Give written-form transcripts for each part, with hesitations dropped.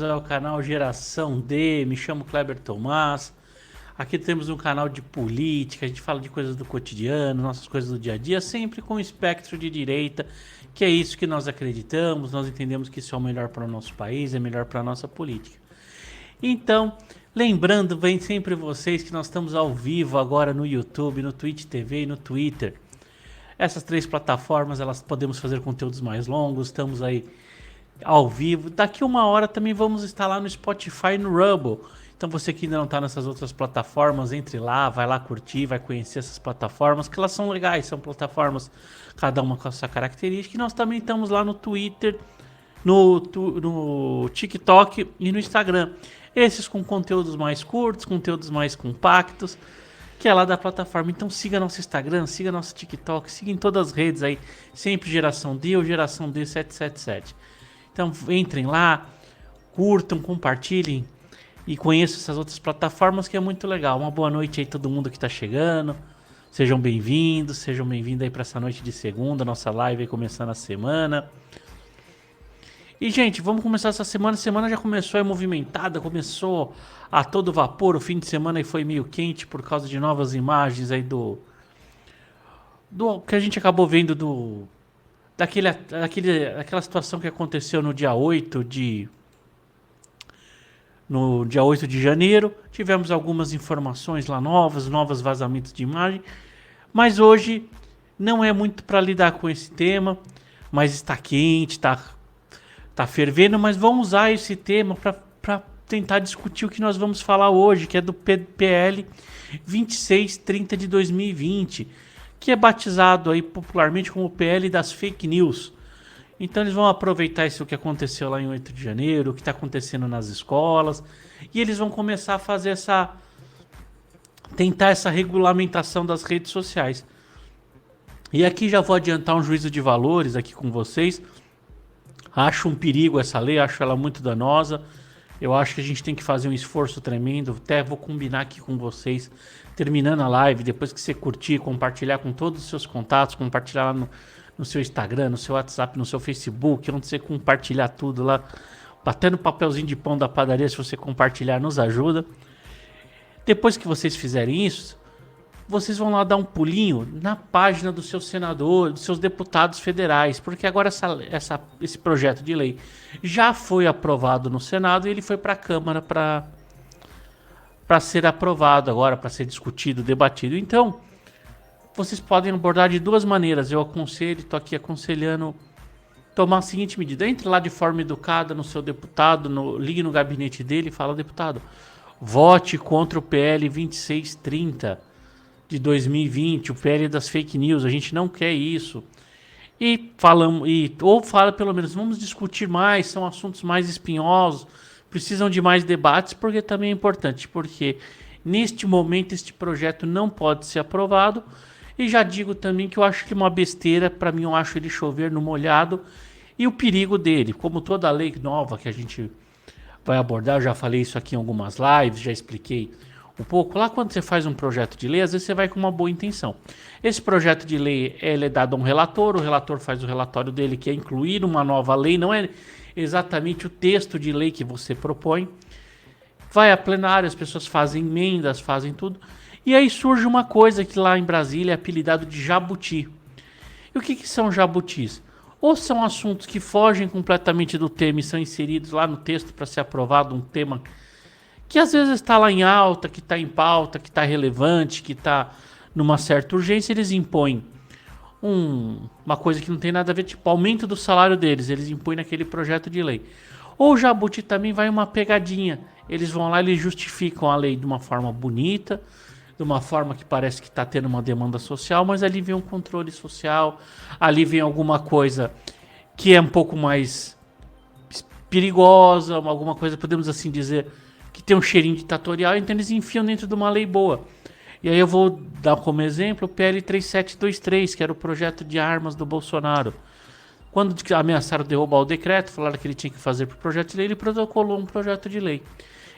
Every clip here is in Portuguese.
bem-vindos ao canal Geração D. Me chamo Kleber Tomás. Aqui temos um canal de política, a gente fala de coisas do cotidiano, nossas coisas do dia a dia, sempre com o espectro de direita, que é isso que nós acreditamos, nós entendemos que isso é o melhor para o nosso país, é melhor para a nossa política. Então, lembrando bem sempre vocês que nós estamos ao vivo agora no YouTube, no Twitch TV e no Twitter. Essas três plataformas, elas podemos fazer conteúdos mais longos, estamos aí ao vivo. Daqui uma hora também vamos estar lá no Spotify e no Rumble. Então você que ainda não está nessas outras plataformas, entre lá, vai lá curtir, vai conhecer essas plataformas, que elas são legais, são plataformas, cada uma com a sua característica. E nós também estamos lá no Twitter, no TikTok e no Instagram. Esses com conteúdos mais curtos, conteúdos mais compactos, que é lá da plataforma. Então siga nosso Instagram, siga nosso TikTok, siga em todas as redes aí, sempre Geração D ou Geração D777. Então entrem lá, curtam, compartilhem e conheçam essas outras plataformas que é muito legal. Uma boa noite aí todo mundo que está chegando. Sejam bem-vindos aí para essa noite de segunda, nossa live aí começando a semana. E gente, vamos começar essa semana. A semana já começou aí movimentada, começou a todo vapor. O fim de semana aí foi meio quente por causa de novas imagens aí do que a gente acabou vendo daquela situação que aconteceu no dia 8 de janeiro. Tivemos algumas informações lá novos vazamentos de imagem, mas hoje não é muito para lidar com esse tema, mas está quente, tá fervendo, mas vamos usar esse tema para tentar discutir o que nós vamos falar hoje, que é do PL 2630 de 2020, que é batizado aí popularmente como o PL das fake news. Então eles vão aproveitar isso que aconteceu lá em 8 de janeiro, o que está acontecendo nas escolas, e eles vão começar a fazer tentar essa regulamentação das redes sociais. E aqui já vou adiantar um juízo de valores aqui com vocês. Acho um perigo essa lei, acho ela muito danosa. Eu acho que a gente tem que fazer um esforço tremendo. Até vou combinar aqui com vocês, terminando a live, depois que você curtir, compartilhar com todos os seus contatos, compartilhar lá no seu Instagram, no seu WhatsApp, no seu Facebook, onde você compartilhar tudo lá, batendo papelzinho de pão da padaria, se você compartilhar nos ajuda. Depois que vocês fizerem isso, vocês vão lá dar um pulinho na página do seu senador, dos seus deputados federais, porque agora esse projeto de lei já foi aprovado no Senado e ele foi para a Câmara para ser aprovado agora, para ser discutido, debatido. Então, vocês podem abordar de duas maneiras. Eu aconselho, estou aqui aconselhando tomar a seguinte medida: entre lá de forma educada no seu deputado, ligue no gabinete dele e fala: deputado, vote contra o PL 2630 de 2020, o PL das fake news, a gente não quer isso. Ou fala pelo menos, vamos discutir mais, são assuntos mais espinhosos, precisam de mais debates, porque também é importante, porque neste momento este projeto não pode ser aprovado. E já digo também que eu acho que é uma besteira, para mim eu acho ele chover no molhado, e o perigo dele, como toda lei nova que a gente vai abordar, eu já falei isso aqui em algumas lives, já expliquei um pouco. Lá quando você faz um projeto de lei, às vezes você vai com uma boa intenção. Esse projeto de lei ele é dado a um relator, o relator faz o relatório dele, que é incluir uma nova lei, não é exatamente o texto de lei que você propõe. Vai a plenário, as pessoas fazem emendas, fazem tudo. E aí surge uma coisa que lá em Brasília é apelidado de jabuti. E o que são jabutis? Ou são assuntos que fogem completamente do tema e são inseridos lá no texto para ser aprovado, um tema que às vezes está lá em alta, que está em pauta, que está relevante, que está numa certa urgência, eles impõem uma coisa que não tem nada a ver, tipo aumento do salário deles, eles impõem naquele projeto de lei. Ou o jabuti também vai uma pegadinha, eles vão lá e eles justificam a lei de uma forma bonita, de uma forma que parece que está tendo uma demanda social, mas ali vem um controle social, ali vem alguma coisa que é um pouco mais perigosa, alguma coisa, podemos assim dizer, que tem um cheirinho ditatorial, então eles enfiam dentro de uma lei boa. E aí eu vou dar como exemplo o PL 3723, que era o projeto de armas do Bolsonaro. Quando ameaçaram derrubar o decreto, falaram que ele tinha que fazer para o projeto de lei, ele protocolou um projeto de lei.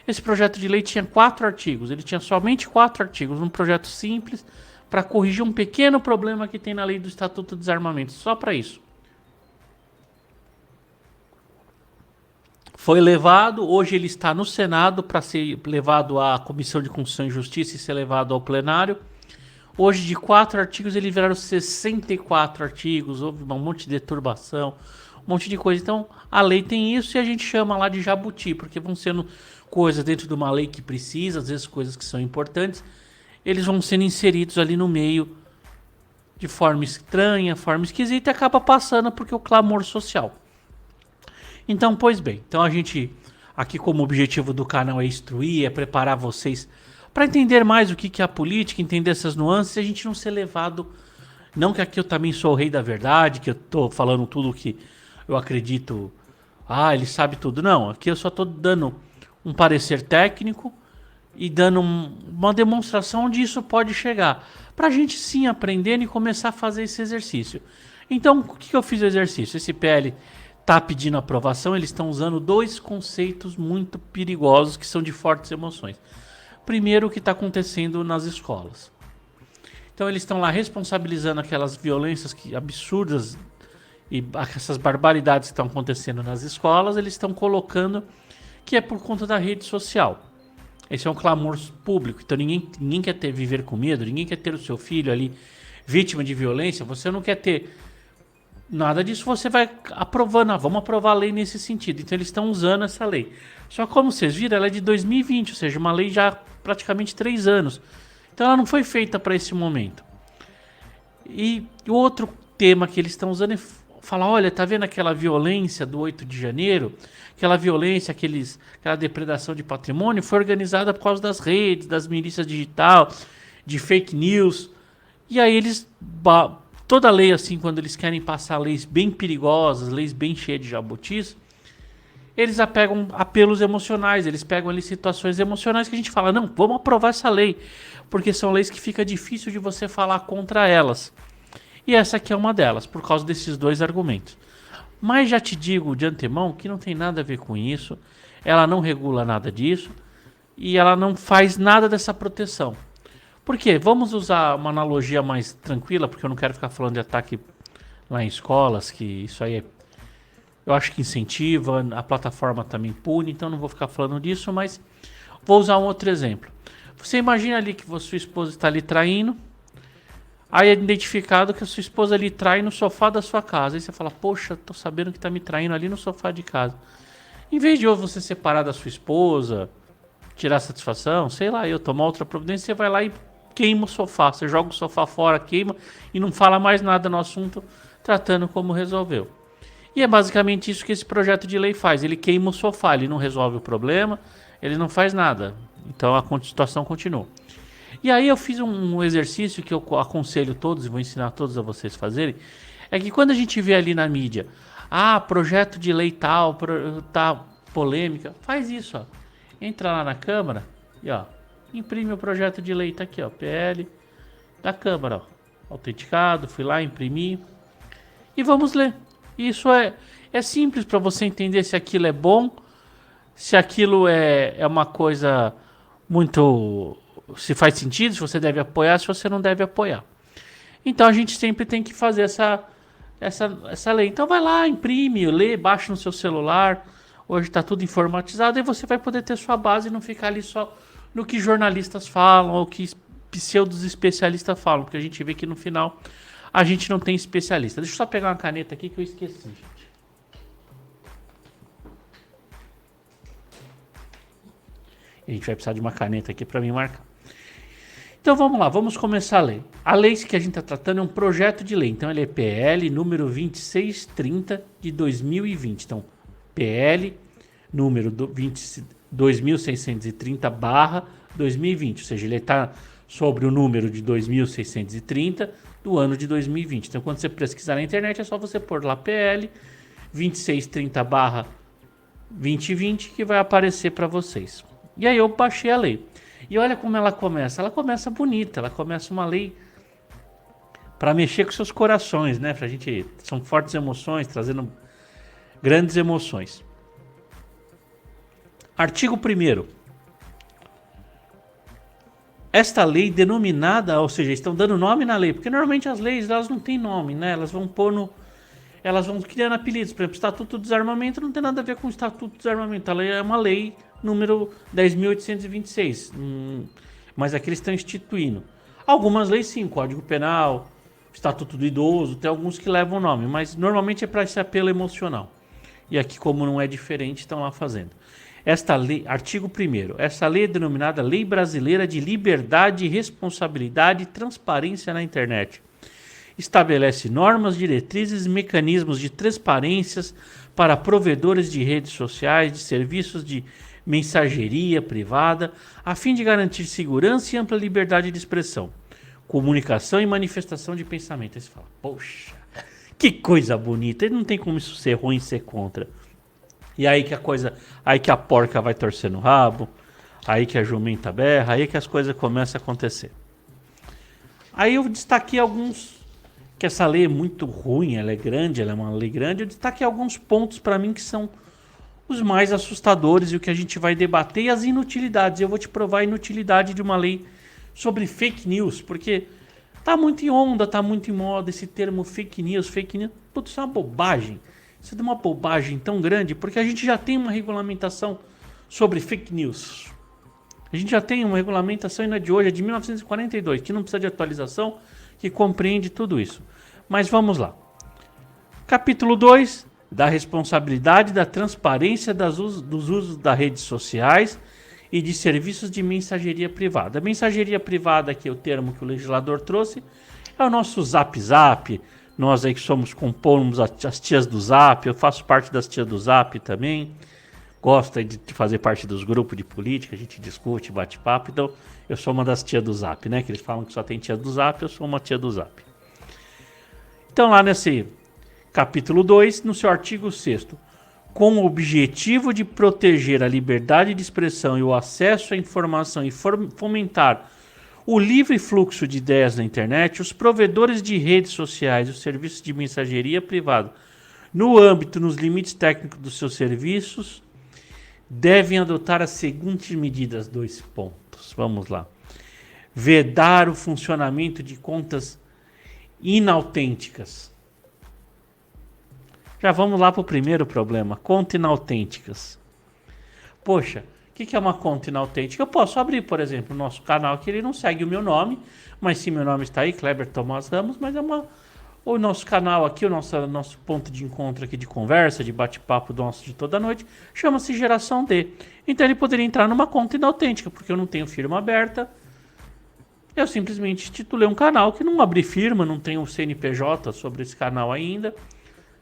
Esse projeto de lei tinha 4 artigos, ele tinha somente 4 artigos, um projeto simples para corrigir um pequeno problema que tem na lei do Estatuto do Desarmamento, só para isso. Foi levado, hoje ele está no Senado para ser levado à Comissão de Constituição e Justiça e ser levado ao plenário. Hoje, de 4 artigos, ele viraram 64 artigos, houve um monte de deturbação, um monte de coisa. Então, a lei tem isso e a gente chama lá de jabuti, porque vão sendo coisas dentro de uma lei que precisa, às vezes coisas que são importantes, eles vão sendo inseridos ali no meio de forma estranha, forma esquisita e acaba passando porque o clamor social. Então, pois bem, então a gente aqui como objetivo do canal é instruir, é preparar vocês para entender mais o que é a política, entender essas nuances e a gente não ser levado, não que aqui eu também sou o rei da verdade, que eu tô falando tudo que eu acredito, ele sabe tudo, não, aqui eu só tô dando um parecer técnico e dando uma demonstração onde isso pode chegar, para a gente sim aprender e começar a fazer esse exercício. Então, o que eu fiz o exercício? Esse PL está pedindo aprovação, eles estão usando 2 conceitos muito perigosos que são de fortes emoções. Primeiro, o que está acontecendo nas escolas. Então, eles estão lá responsabilizando aquelas violências absurdas e essas barbaridades que estão acontecendo nas escolas, eles estão colocando que é por conta da rede social. Esse é um clamor público, então ninguém quer viver com medo, ninguém quer ter o seu filho ali vítima de violência, você não quer ter nada disso, você vai aprovando, vamos aprovar a lei nesse sentido. Então eles estão usando essa lei. Só que como vocês viram, ela é de 2020, ou seja, uma lei já há praticamente 3 anos. Então ela não foi feita para esse momento. E o outro tema que eles estão usando é falar, olha, tá vendo aquela violência do 8 de janeiro? Aquela violência, aquela depredação de patrimônio foi organizada por causa das redes, das milícias digital, de fake news. E aí eles, toda lei assim, quando eles querem passar leis bem perigosas, leis bem cheias de jabutis, eles apegam apelos emocionais, eles pegam ali situações emocionais que a gente fala, não, vamos aprovar essa lei, porque são leis que fica difícil de você falar contra elas. E essa aqui é uma delas, por causa desses 2 argumentos. Mas já te digo de antemão que não tem nada a ver com isso, ela não regula nada disso e ela não faz nada dessa proteção. Por quê? Vamos usar uma analogia mais tranquila, porque eu não quero ficar falando de ataque lá em escolas, que isso aí eu acho que incentiva, a plataforma também pune, então não vou ficar falando disso, mas vou usar um outro exemplo. Você imagina ali que sua esposa está ali traindo, aí é identificado que a sua esposa ali trai no sofá da sua casa. Aí você fala, poxa, tô sabendo que tá me traindo ali no sofá de casa. Em vez de você separar da sua esposa, tirar satisfação, sei lá, eu tomar outra providência, você vai lá e queima o sofá. Você joga o sofá fora, queima e não fala mais nada no assunto, tratando como resolveu. E é basicamente isso que esse projeto de lei faz. Ele queima o sofá, ele não resolve o problema, ele não faz nada. Então a situação continua. E aí eu fiz um exercício que eu aconselho todos e vou ensinar todos a vocês fazerem. É que quando a gente vê ali na mídia, projeto de lei tal, polêmica, faz isso, ó. Entra lá na Câmara e imprime o projeto de lei, tá aqui, ó, PL da Câmara, ó, autenticado, fui lá, imprimi e vamos ler. Isso é simples para você entender se aquilo é bom, se aquilo é uma coisa muito, se faz sentido, se você deve apoiar, se você não deve apoiar. Então a gente sempre tem que fazer essa lei. Então vai lá, imprime, lê, baixa no seu celular. Hoje está tudo informatizado e você vai poder ter sua base e não ficar ali só no que jornalistas falam ou que pseudos especialistas falam, porque a gente vê que no final a gente não tem especialista. Deixa eu só pegar uma caneta aqui que eu esqueci, gente. A gente vai precisar de uma caneta aqui para me marcar. Então vamos lá, vamos começar a lei. A lei que a gente está tratando é um projeto de lei. Então ele é PL número 2630 de 2020. Então PL número 2630/2020. Ou seja, ele está sobre o número de 2630 do ano de 2020. Então quando você pesquisar na internet é só você pôr lá PL 2630/2020 que vai aparecer para vocês. E aí eu baixei a lei. E olha como ela começa. Ela começa bonita. Ela começa uma lei para mexer com seus corações, né? Pra gente, são fortes emoções, trazendo grandes emoções. Artigo 1º. Esta lei denominada, ou seja, estão dando nome na lei, porque normalmente as leis elas não têm nome, né? Elas vão pôr no... elas vão criando apelidos. Por exemplo, Estatuto do Desarmamento não tem nada a ver com o Estatuto do Desarmamento. Ela é uma lei número 10.826. Mas aqui eles estão instituindo. Algumas leis sim, Código Penal, Estatuto do Idoso, tem alguns que levam o nome, mas normalmente é para esse apelo emocional. E aqui, como não é diferente, estão lá fazendo. Esta lei, artigo 1º, essa lei é denominada Lei Brasileira de Liberdade, Responsabilidade e Transparência na Internet. Estabelece normas, diretrizes e mecanismos de transparências para provedores de redes sociais, de serviços de mensageria privada, a fim de garantir segurança e ampla liberdade de expressão, comunicação e manifestação de pensamento. Aí você fala, poxa, que coisa bonita, não tem como isso ser ruim e ser contra. E aí que a porca vai torcer no rabo, aí que a jumenta berra, aí que as coisas começam a acontecer. Aí eu destaquei alguns, que essa lei é muito ruim, ela é grande, ela é uma lei grande, eu destaquei alguns pontos para mim que são os mais assustadores e o que a gente vai debater e as inutilidades. Eu vou te provar a inutilidade de uma lei sobre fake news, porque tá muito em onda, tá muito em moda esse termo fake news, putz, isso é uma bobagem. Isso é uma bobagem tão grande, porque a gente já tem uma regulamentação sobre fake news. A gente já tem uma regulamentação, e não é de hoje, é de 1942, que não precisa de atualização, que compreende tudo isso. Mas vamos lá. Capítulo 2, da responsabilidade da transparência dos usos das redes sociais e de serviços de mensageria privada. A mensageria privada, que é o termo que o legislador trouxe, é o nosso Zap Zap. Nós aí que compomos as tias do Zap, eu faço parte das tias do Zap também. Gosto de fazer parte dos grupos de política, a gente discute, bate papo. Então, eu sou uma das tias do Zap, né? Que eles falam que só tem tia do Zap, eu sou uma tia do Zap. Então, lá nesse capítulo 2, no seu artigo 6º, com o objetivo de proteger a liberdade de expressão e o acesso à informação e fomentar o livre fluxo de ideias na internet, os provedores de redes sociais e os serviços de mensageria privada, no âmbito, nos limites técnicos dos seus serviços, devem adotar as seguintes medidas, 2 pontos. Vamos lá. Vedar o funcionamento de contas inautênticas. Já vamos lá para o primeiro problema, contas inautênticas. Poxa, o que é uma conta inautêntica? Eu posso abrir, por exemplo, o nosso canal que ele não segue o meu nome, mas sim, meu nome está aí, Kleber Tomás Ramos, mas é o nosso canal aqui, o nosso ponto de encontro aqui de conversa, de bate-papo de toda noite, chama-se Geração D. Então ele poderia entrar numa conta inautêntica, porque eu não tenho firma aberta. Eu simplesmente titulei um canal que não abri firma, não tenho CNPJ sobre esse canal ainda.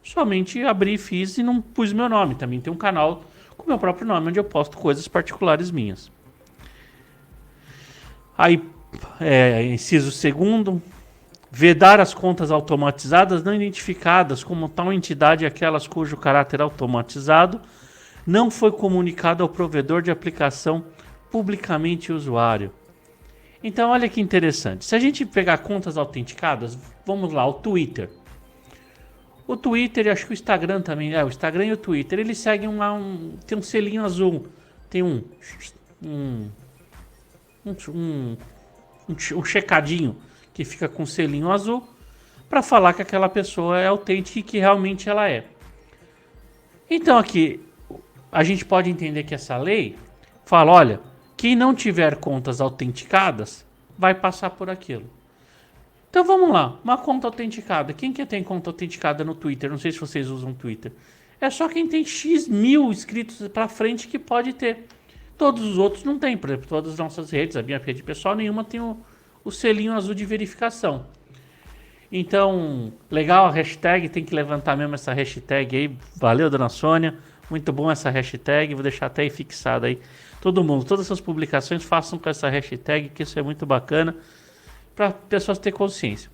Somente abri, fiz e não pus meu nome. Também tem um canal com meu próprio nome, onde eu posto coisas particulares minhas. Aí, inciso 2º, vedar as contas automatizadas não identificadas como tal entidade aquelas cujo caráter automatizado não foi comunicado ao provedor de aplicação publicamente usuário. Então, olha que interessante. Se a gente pegar contas autenticadas, vamos lá, o Twitter. O Twitter e acho que o Instagram também, o Instagram e o Twitter, eles seguem tem um selinho azul, tem um checadinho que fica com um selinho azul para falar que aquela pessoa é autêntica e que realmente ela é. Então aqui a gente pode entender que essa lei fala, olha, quem não tiver contas autenticadas vai passar por aquilo. Então vamos lá, uma conta autenticada. Quem que tem conta autenticada no Twitter? Não sei se vocês usam Twitter. É só quem tem X mil inscritos para frente que pode ter. Todos os outros não tem. Por exemplo, todas as nossas redes, a minha rede pessoal, nenhuma tem o selinho azul de verificação. Então, legal a hashtag, tem que levantar mesmo essa hashtag aí. Valeu, dona Sônia. Muito bom essa hashtag, vou deixar até aí fixada aí. Todo mundo, todas essas publicações façam com essa hashtag, que isso é muito bacana, para pessoas terem consciência.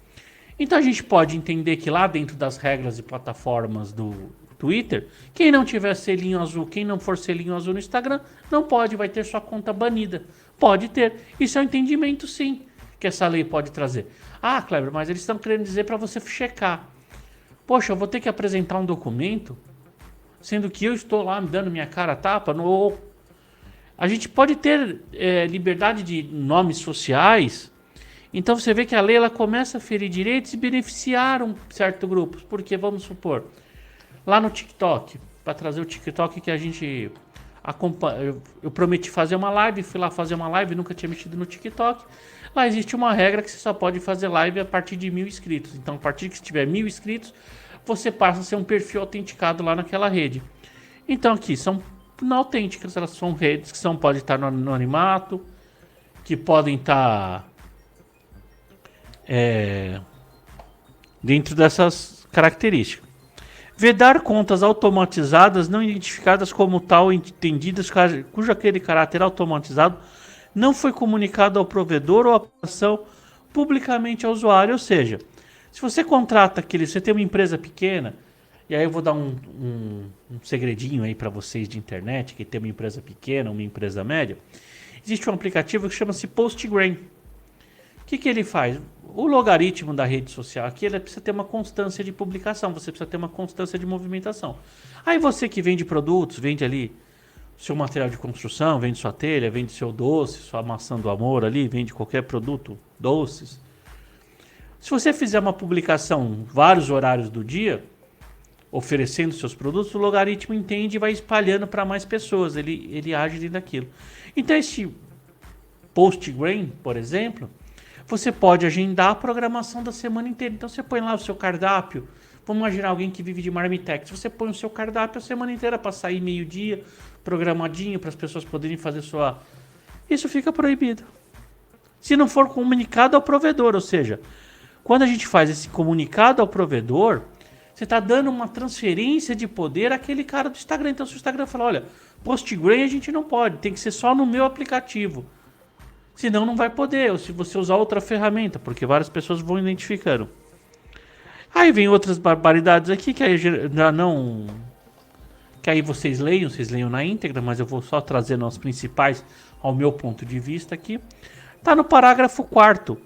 Então a gente pode entender que lá dentro das regras e plataformas do Twitter, quem não tiver selinho azul, quem não for selinho azul no Instagram, não pode, vai ter sua conta banida. Pode ter. Isso é um entendimento, sim, que essa lei pode trazer. Ah, Kleber, mas eles estão querendo dizer para você checar. Poxa, eu vou ter que apresentar um documento, sendo que eu estou lá me dando minha cara a tapa. A gente pode ter liberdade de nomes sociais Então você vê que a lei ela começa a ferir direitos e beneficiar um certo grupo. Porque, vamos supor, lá no TikTok, para trazer o TikTok que a gente acompanha, eu prometi fazer uma live, fui lá fazer uma live, nunca tinha mexido no TikTok. Lá existe uma regra que você só pode fazer live a partir de 1.000 inscritos. Então, a partir que você tiver 1.000 inscritos, você passa a ser um perfil autenticado lá naquela rede. Então, aqui são não autênticas, elas são redes que podem estar no anonimato, que podem estar dentro dessas características. Vedar contas automatizadas não identificadas como tal, entendidas cujo aquele caráter automatizado não foi comunicado ao provedor ou à aplicação publicamente ao usuário. Ou seja, se você contrata você tem uma empresa pequena, e aí eu vou dar um segredinho aí para vocês de internet, que tem uma empresa pequena, uma empresa média, existe um aplicativo que chama-se Postgram. O que ele faz? O logaritmo da rede social aqui, ele precisa ter uma constância de publicação, você precisa ter uma constância de movimentação. Aí você que vende produtos, vende ali seu material de construção, vende sua telha, vende seu doce, sua maçã do amor ali, vende qualquer produto, doces. Se você fizer uma publicação vários horários do dia, oferecendo seus produtos, o logaritmo entende e vai espalhando para mais pessoas, ele age dentro daquilo. Então este Postgram, por exemplo, você pode agendar a programação da semana inteira. Então você põe lá o seu cardápio. Vamos imaginar alguém que vive de marmitex. Você põe o seu cardápio a semana inteira para sair meio-dia, programadinho, para as pessoas poderem fazer sua... Isso fica proibido. Se não for comunicado ao provedor, ou seja, quando a gente faz esse comunicado ao provedor, você está dando uma transferência de poder àquele cara do Instagram. Então se o Instagram falar, olha, Postgram a gente não pode, tem que ser só no meu aplicativo. Senão não vai poder, ou se você usar outra ferramenta, porque várias pessoas vão identificando. Aí vem outras barbaridades aqui, que aí já não... Que aí vocês leiam na íntegra, mas eu vou só trazendo as principais ao meu ponto de vista aqui. Tá no parágrafo 4º.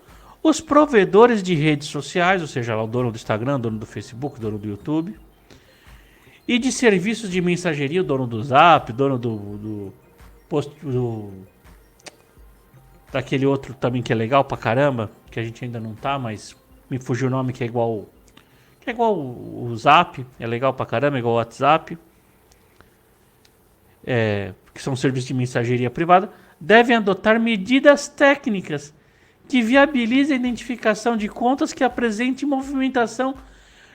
Os provedores de redes sociais, ou seja, lá o dono do Instagram, dono do Facebook, dono do YouTube, e de serviços de mensageria, o dono do Zap, dono daquele outro também que é legal pra caramba, que a gente ainda não tá, mas me fugiu o nome, que é igual o Zap, é legal pra caramba, é igual o WhatsApp, que são serviços de mensageria privada, devem adotar medidas técnicas que viabilizem a identificação de contas que apresentem movimentação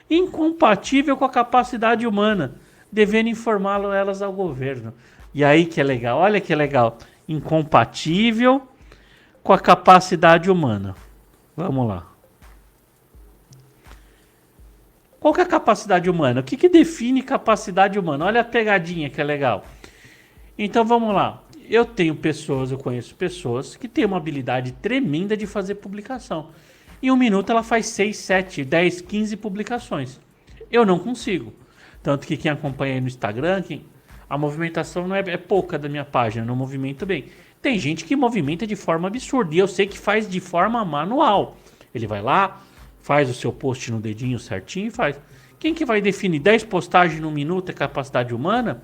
incompatível com a capacidade humana, devendo informá-lo elas ao governo. E aí que é legal, olha que legal, incompatível com a capacidade humana. Vamos lá. Qual que é a capacidade humana? O que define capacidade humana? Olha a pegadinha que é legal. Então vamos lá. Eu conheço pessoas que têm uma habilidade tremenda de fazer publicação. Em 1 minuto ela faz 6, 7, 10, 15 publicações. Eu não consigo. Tanto que quem acompanha aí no Instagram, a movimentação não é pouca da minha página, não movimento bem. Tem gente que movimenta de forma absurda e eu sei que faz de forma manual. Ele vai lá, faz o seu post no dedinho certinho e faz. Quem que vai definir 10 postagens no minuto é capacidade humana?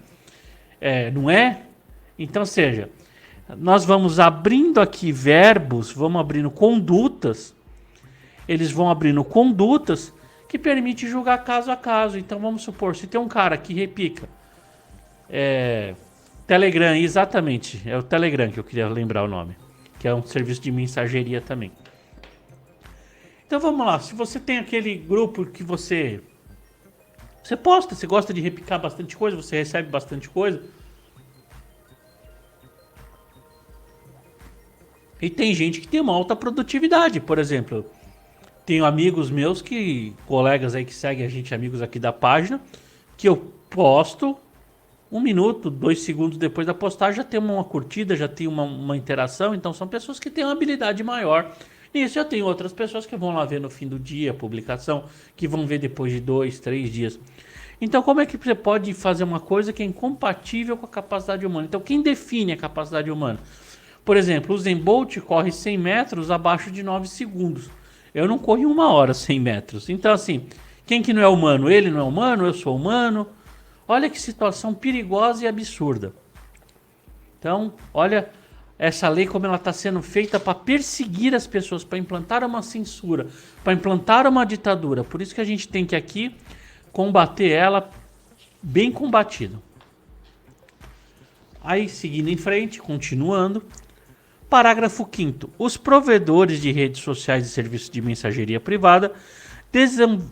Não é? Então, seja, nós vamos abrindo aqui verbos, vamos abrindo condutas, eles vão abrindo condutas que permite julgar caso a caso. Então, vamos supor, se tem um cara que repica, Telegram, exatamente, é o Telegram que eu queria lembrar o nome, que é um serviço de mensageria também. Então, vamos lá, se você tem aquele grupo que você posta, você gosta de repicar bastante coisa, você recebe bastante coisa, e tem gente que tem uma alta produtividade. Por exemplo, tenho amigos meus colegas aí que seguem a gente, amigos aqui da página, que eu posto 1 minuto, 2 segundos depois da postagem já tem uma curtida, já tem uma interação. Então são pessoas que têm uma habilidade maior. Isso eu tenho outras pessoas que vão lá ver no fim do dia a publicação, que vão ver depois de 2, 3 dias. Então como é que você pode fazer uma coisa que é incompatível com a capacidade humana? Então quem define a capacidade humana? Por exemplo, o Usain Bolt corre 100 metros abaixo de 9 segundos. Eu não corro em 1 hora 100 metros. Então, assim, quem que não é humano? Ele não é humano, eu sou humano. Olha que situação perigosa e absurda. Então, olha essa lei como ela está sendo feita para perseguir as pessoas, para implantar uma censura, para implantar uma ditadura. Por isso que a gente tem que aqui combater ela bem combatido. Aí, seguindo em frente, continuando. Parágrafo 5º. Os provedores de redes sociais e serviços de mensageria privada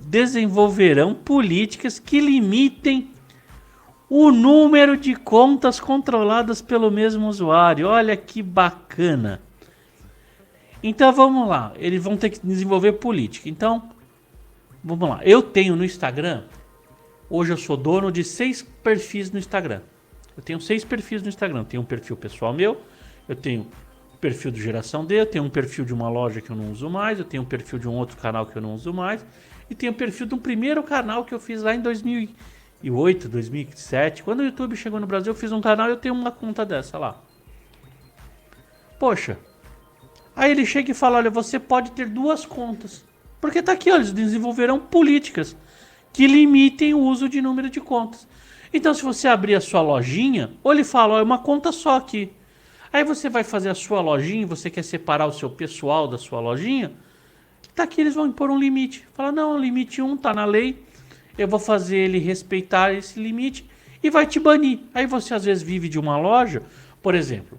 desenvolverão políticas que limitem o número de contas controladas pelo mesmo usuário. Olha que bacana. Então vamos lá. Eles vão ter que desenvolver política. Então, vamos lá. Eu tenho no Instagram. Hoje eu sou dono de 6 perfis no Instagram. Eu tenho 6 perfis no Instagram. Eu tenho um perfil pessoal meu. Eu tenho um perfil do Geração D. Eu tenho um perfil de uma loja que eu não uso mais. Eu tenho um perfil de um outro canal que eu não uso mais. E tenho um perfil de um primeiro canal que eu fiz lá em 2008, 2007. Quando o YouTube chegou no Brasil, eu fiz um canal e eu tenho uma conta dessa lá. Poxa. Aí ele chega e fala, olha, você pode ter 2 contas. Porque tá aqui, ó, eles desenvolverão políticas que limitem o uso de número de contas. Então, se você abrir a sua lojinha, ou ele fala, ó, é uma conta só aqui. Aí você vai fazer a sua lojinha, você quer separar o seu pessoal da sua lojinha, tá aqui, eles vão impor um limite. Fala, não, o limite 1 tá na lei, eu vou fazer ele respeitar esse limite e vai te banir. Aí você às vezes vive de uma loja, por exemplo,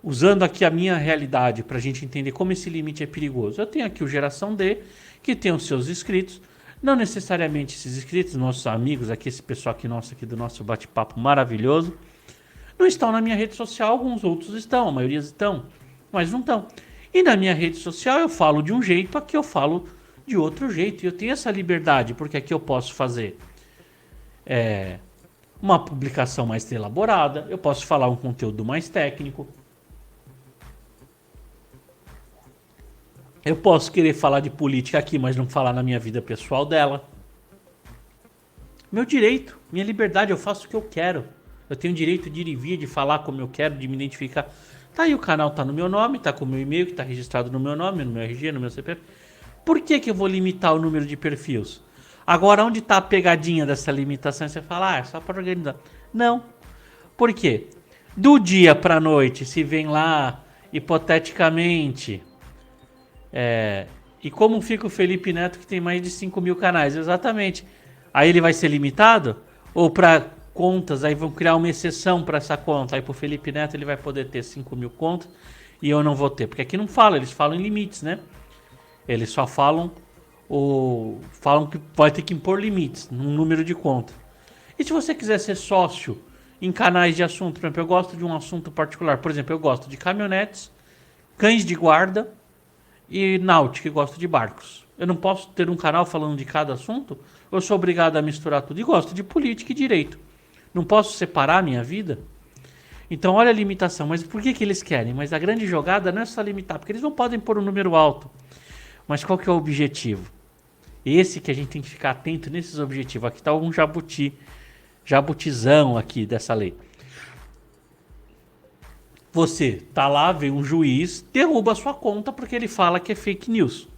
usando aqui a minha realidade para a gente entender como esse limite é perigoso. Eu tenho aqui o Geração D, que tem os seus inscritos, não necessariamente esses inscritos, nossos amigos aqui, esse pessoal aqui nosso aqui do nosso bate-papo maravilhoso, não estão na minha rede social, alguns outros estão, a maioria estão, mas não estão. E na minha rede social eu falo de um jeito, aqui eu falo de outro jeito. E eu tenho essa liberdade, porque aqui eu posso fazer uma publicação mais elaborada, eu posso falar um conteúdo mais técnico. Eu posso querer falar de política aqui, mas não falar na minha vida pessoal dela. Meu direito, minha liberdade, eu faço o que eu quero. Eu tenho o direito de ir e vir, de falar como eu quero, de me identificar. Tá aí, o canal tá no meu nome, tá com o meu e-mail, que tá registrado no meu nome, no meu RG, no meu CPF. Por que que eu vou limitar o número de perfis? Agora, onde tá a pegadinha dessa limitação? Você fala, é só para organizar. Não. Por quê? Do dia pra noite, se vem lá, hipoteticamente... e como fica o Felipe Neto, que tem mais de 5 mil canais? Exatamente. Aí ele vai ser limitado? Ou para contas, aí vão criar uma exceção para essa conta. Aí pro Felipe Neto ele vai poder ter 5 mil contas e eu não vou ter. Porque aqui não fala, eles falam em limites, né? Eles só falam que vai ter que impor limites no número de contas. E se você quiser ser sócio em canais de assunto, por exemplo, eu gosto de um assunto particular. Por exemplo, eu gosto de caminhonetes, cães de guarda e náutica, eu gosto de barcos. Eu não posso ter um canal falando de cada assunto? Eu sou obrigado a misturar tudo. E gosto de política e direito. Não posso separar a minha vida? Então olha a limitação. Mas por que eles querem? Mas a grande jogada não é só limitar, porque eles não podem pôr um número alto. Mas qual que é o objetivo? Esse que a gente tem que ficar atento nesses objetivos. Aqui está um jabutizão aqui dessa lei. Você tá lá, vem um juiz, derruba a sua conta porque ele fala que é fake news.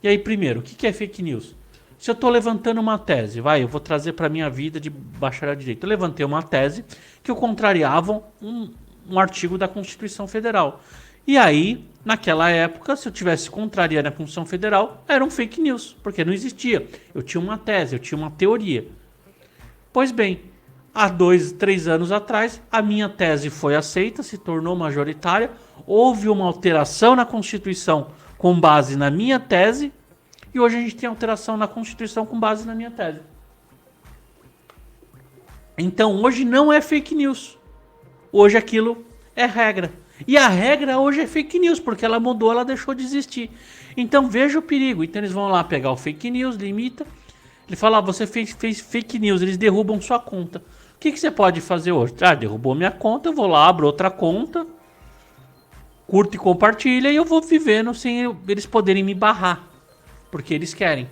E aí, primeiro, o que é fake news? Se eu estou levantando uma tese, eu vou trazer para minha vida de bacharel de direito. Eu levantei uma tese que eu contrariava um artigo da Constituição Federal. E aí, naquela época, se eu tivesse contrariando a Constituição Federal, era um fake news, porque não existia. Eu tinha uma tese, eu tinha uma teoria. Pois bem, há 2, 3 anos atrás, a minha tese foi aceita, se tornou majoritária, houve uma alteração na Constituição com base na minha tese, e hoje a gente tem alteração na Constituição com base na minha tese. Então hoje não é fake news. Hoje aquilo é regra. E a regra hoje é fake news, porque ela mudou, ela deixou de existir. Então veja o perigo. Então eles vão lá pegar o fake news, limita. Ele fala, você fez fake news, eles derrubam sua conta. O que você pode fazer hoje? Derrubou minha conta, eu vou lá, abro outra conta, curto e compartilha e eu vou vivendo sem eles poderem me barrar. Porque eles querem.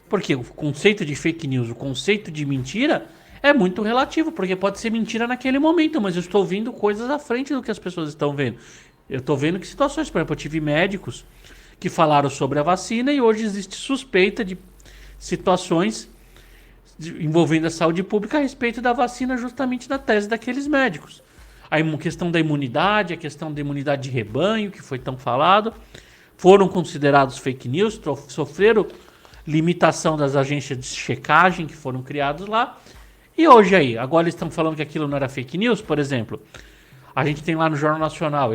Porque o conceito de fake news, o conceito de mentira é muito relativo, porque pode ser mentira naquele momento, mas eu estou vendo coisas à frente do que as pessoas estão vendo. Eu estou vendo que situações, por exemplo, eu tive médicos que falaram sobre a vacina e hoje existe suspeita de situações envolvendo a saúde pública a respeito da vacina justamente na tese daqueles médicos. questão da imunidade, a questão da imunidade de rebanho, que foi tão falado, foram considerados fake news, sofreram limitação das agências de checagem que foram criados lá. E hoje aí, agora eles estão falando que aquilo não era fake news, por exemplo. A gente tem lá no Jornal Nacional,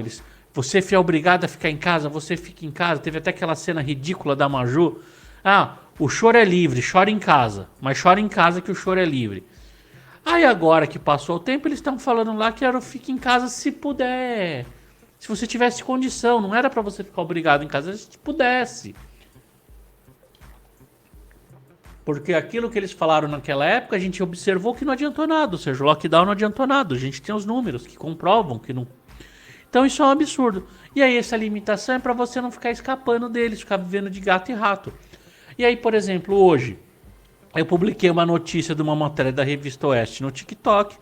você é obrigado a ficar em casa, você fica em casa. Teve até aquela cena ridícula da Maju. O choro é livre, chora em casa. Mas chora em casa que o choro é livre. Aí agora que passou o tempo, eles estão falando lá que era fique em casa se puder. Se você tivesse condição, não era para você ficar obrigado em casa, se pudesse. Porque aquilo que eles falaram naquela época, a gente observou que não adiantou nada. Ou seja, o lockdown não adiantou nada. A gente tem os números que comprovam que não. Então isso é um absurdo. E aí essa limitação é para você não ficar escapando deles, ficar vivendo de gato e rato. E aí, por exemplo, hoje, eu publiquei uma notícia de uma matéria da Revista Oeste no TikTok.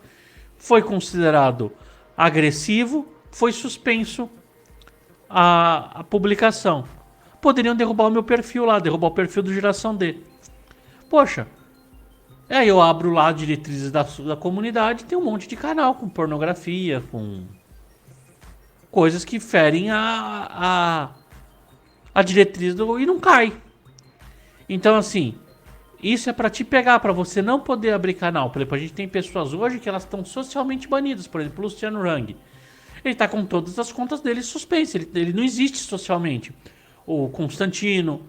Foi considerado agressivo, foi suspenso a publicação. Poderiam derrubar o meu perfil lá, derrubar o perfil do Geração D. Poxa, aí eu abro lá diretrizes da comunidade, tem um monte de canal com pornografia, com coisas que ferem a diretriz e não cai. Então assim, isso é para te pegar, para você não poder abrir canal. Por exemplo, a gente tem pessoas hoje que elas estão socialmente banidas. Por exemplo, o Luciano Hang. Ele está com todas as contas dele suspensas. Ele não existe socialmente. O Constantino,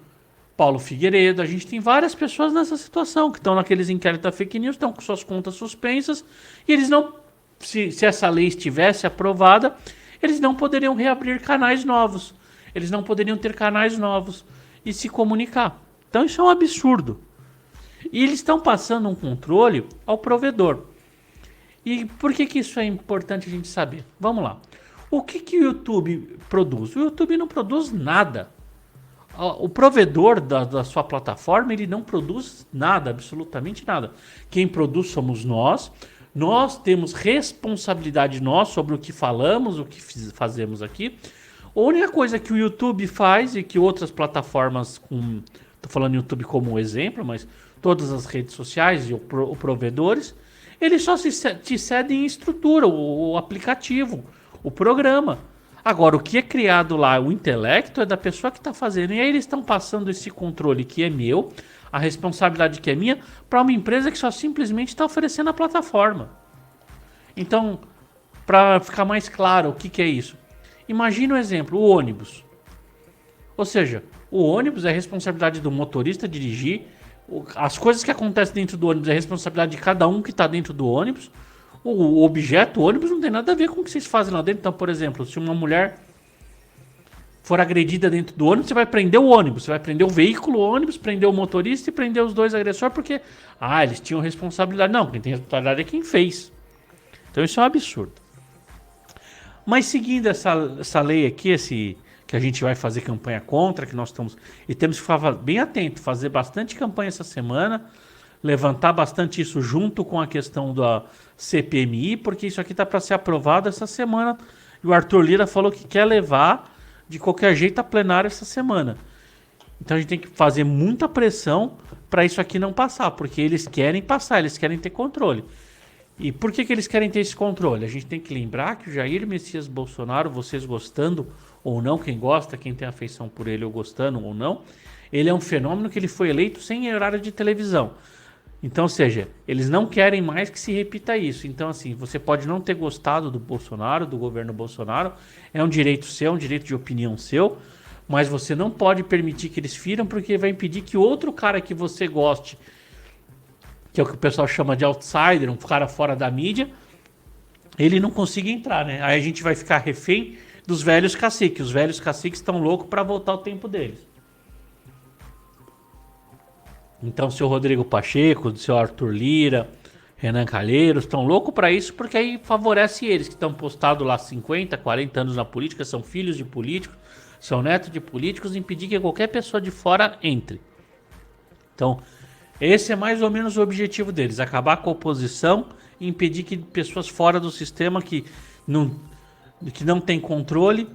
Paulo Figueiredo, a gente tem várias pessoas nessa situação, que estão naqueles inquéritos da fake news, estão com suas contas suspensas, e eles não, se essa lei estivesse aprovada, eles não poderiam reabrir canais novos. Eles não poderiam ter canais novos e se comunicar. Então isso é um absurdo. E eles estão passando um controle ao provedor. E por que isso é importante a gente saber? Vamos lá. O que o YouTube produz? O YouTube não produz nada. O provedor da sua plataforma, ele não produz nada, absolutamente nada. Quem produz somos nós. Nós temos responsabilidade sobre o que falamos, o que fazemos aqui. A única coisa que o YouTube faz e que outras plataformas, estou falando YouTube como um exemplo, mas todas as redes sociais e o provedores, eles só te cedem estrutura, o aplicativo, o programa. Agora, o que é criado lá, o intelecto, é da pessoa que está fazendo. E aí eles estão passando esse controle que é meu, a responsabilidade que é minha, para uma empresa que só simplesmente está oferecendo a plataforma. Então, para ficar mais claro o que é isso. Imagina um exemplo, o ônibus. Ou seja, o ônibus é responsabilidade do motorista dirigir. As coisas que acontecem dentro do ônibus é responsabilidade de cada um que está dentro do ônibus. O objeto, o ônibus, não tem nada a ver com o que vocês fazem lá dentro. Então, por exemplo, se uma mulher for agredida dentro do ônibus, você vai prender o ônibus. Você vai prender o veículo, o ônibus, prender o motorista e prender os dois agressores, porque eles tinham responsabilidade. Não, quem tem responsabilidade é quem fez. Então isso é um absurdo. Mas seguindo essa lei aqui, que a gente vai fazer campanha contra, que nós estamos... E temos que ficar bem atento, fazer bastante campanha essa semana, levantar bastante isso junto com a questão da CPMI, porque isso aqui está para ser aprovado essa semana. E o Arthur Lira falou que quer levar de qualquer jeito a plenário essa semana. Então a gente tem que fazer muita pressão para isso aqui não passar, porque eles querem passar, eles querem ter controle. E por que eles querem ter esse controle? A gente tem que lembrar que o Jair Messias Bolsonaro, vocês gostando ou não, quem gosta, quem tem afeição por ele ou gostando ou não, ele é um fenômeno que ele foi eleito sem horário de televisão. Então, ou seja, eles não querem mais que se repita isso. Então, assim, você pode não ter gostado do Bolsonaro, do governo Bolsonaro, é um direito seu, é um direito de opinião seu, mas você não pode permitir que eles firam, porque vai impedir que outro cara que você goste, que é o que o pessoal chama de outsider, um cara fora da mídia, ele não consiga entrar, né? Aí a gente vai ficar refém dos velhos caciques. Os velhos caciques estão loucos para voltar ao tempo deles. Então, o seu Rodrigo Pacheco, o seu Arthur Lira, Renan Calheiros, estão loucos para isso, porque aí favorece eles, que estão postados lá 50, 40 anos na política, são filhos de políticos, são netos de políticos, impedir que qualquer pessoa de fora entre. Então, esse é mais ou menos o objetivo deles, acabar com a oposição e impedir que pessoas fora do sistema que não tem controle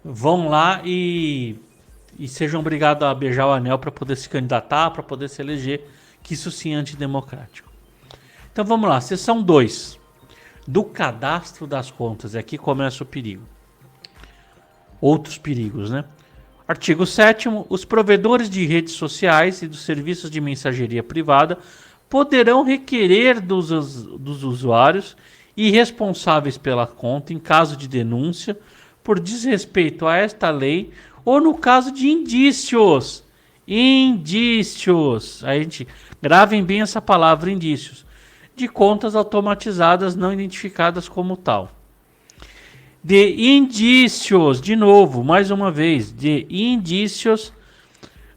vão lá e sejam obrigados a beijar o anel para poder se candidatar, para poder se eleger, que isso sim é antidemocrático. Então vamos lá, seção 2. do cadastro das contas. E aqui começa o perigo. Outros perigos, né? Artigo 7º. Os provedores de redes sociais e dos serviços de mensageria privada poderão requerer dos usuários e responsáveis pela conta, em caso de denúncia, por desrespeito a esta lei ou no caso de indícios. Indícios. A gente gravem bem essa palavra, indícios. De contas automatizadas não identificadas como tal. De indícios, de novo, mais uma vez, de indícios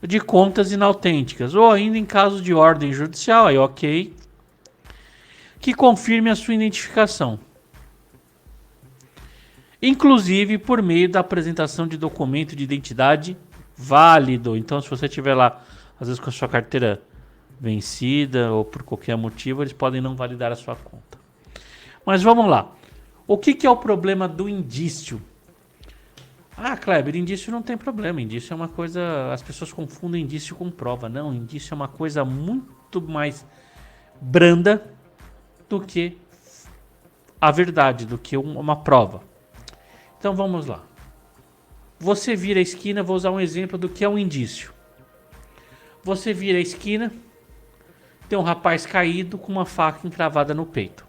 de contas inautênticas, ou ainda em caso de ordem judicial, aí ok, que confirme a sua identificação. Inclusive por meio da apresentação de documento de identidade válido. Então, se você tiver lá, às vezes com a sua carteira vencida ou por qualquer motivo, eles podem não validar a sua conta. Mas vamos lá. O que é o problema do indício? Ah, Kleber, indício não tem problema. Indício é uma coisa... As pessoas confundem indício com prova. Não, indício é uma coisa muito mais branda do que a verdade, do que uma prova. Então vamos lá. Você vira a esquina, vou usar um exemplo do que é um indício. Você vira a esquina, tem um rapaz caído com uma faca encravada no peito.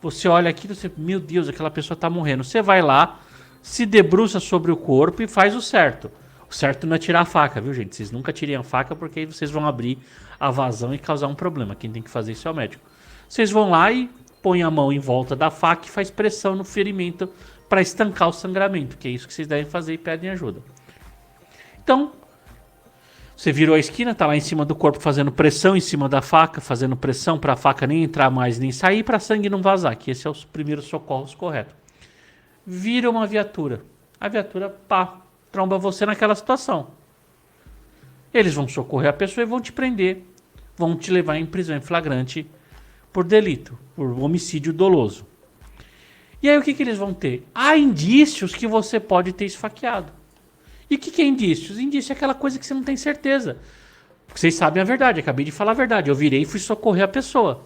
Você olha aquilo, você, meu Deus, aquela pessoa está morrendo. Você vai lá, se debruça sobre o corpo e faz o certo. O certo não é tirar a faca, viu, gente? Vocês nunca tirem a faca porque aí vocês vão abrir a vazão e causar um problema. Quem tem que fazer isso é o médico. Vocês vão lá e põem a mão em volta da faca e faz pressão no ferimento para estancar o sangramento, que é isso que vocês devem fazer e pedem ajuda. Então, você virou a esquina, tá lá em cima do corpo fazendo pressão em cima da faca, fazendo pressão para a faca nem entrar mais nem sair, para sangue não vazar, que esse é os primeiros socorros corretos. Vira uma viatura. A viatura, pá, tromba você naquela situação. Eles vão socorrer a pessoa e vão te prender, vão te levar em prisão em flagrante por delito, por homicídio doloso. E aí o que eles vão ter? Há indícios que você pode ter esfaqueado. E o que é indícios? Indício é aquela coisa que você não tem certeza. Vocês sabem a verdade, acabei de falar a verdade. Eu virei e fui socorrer a pessoa.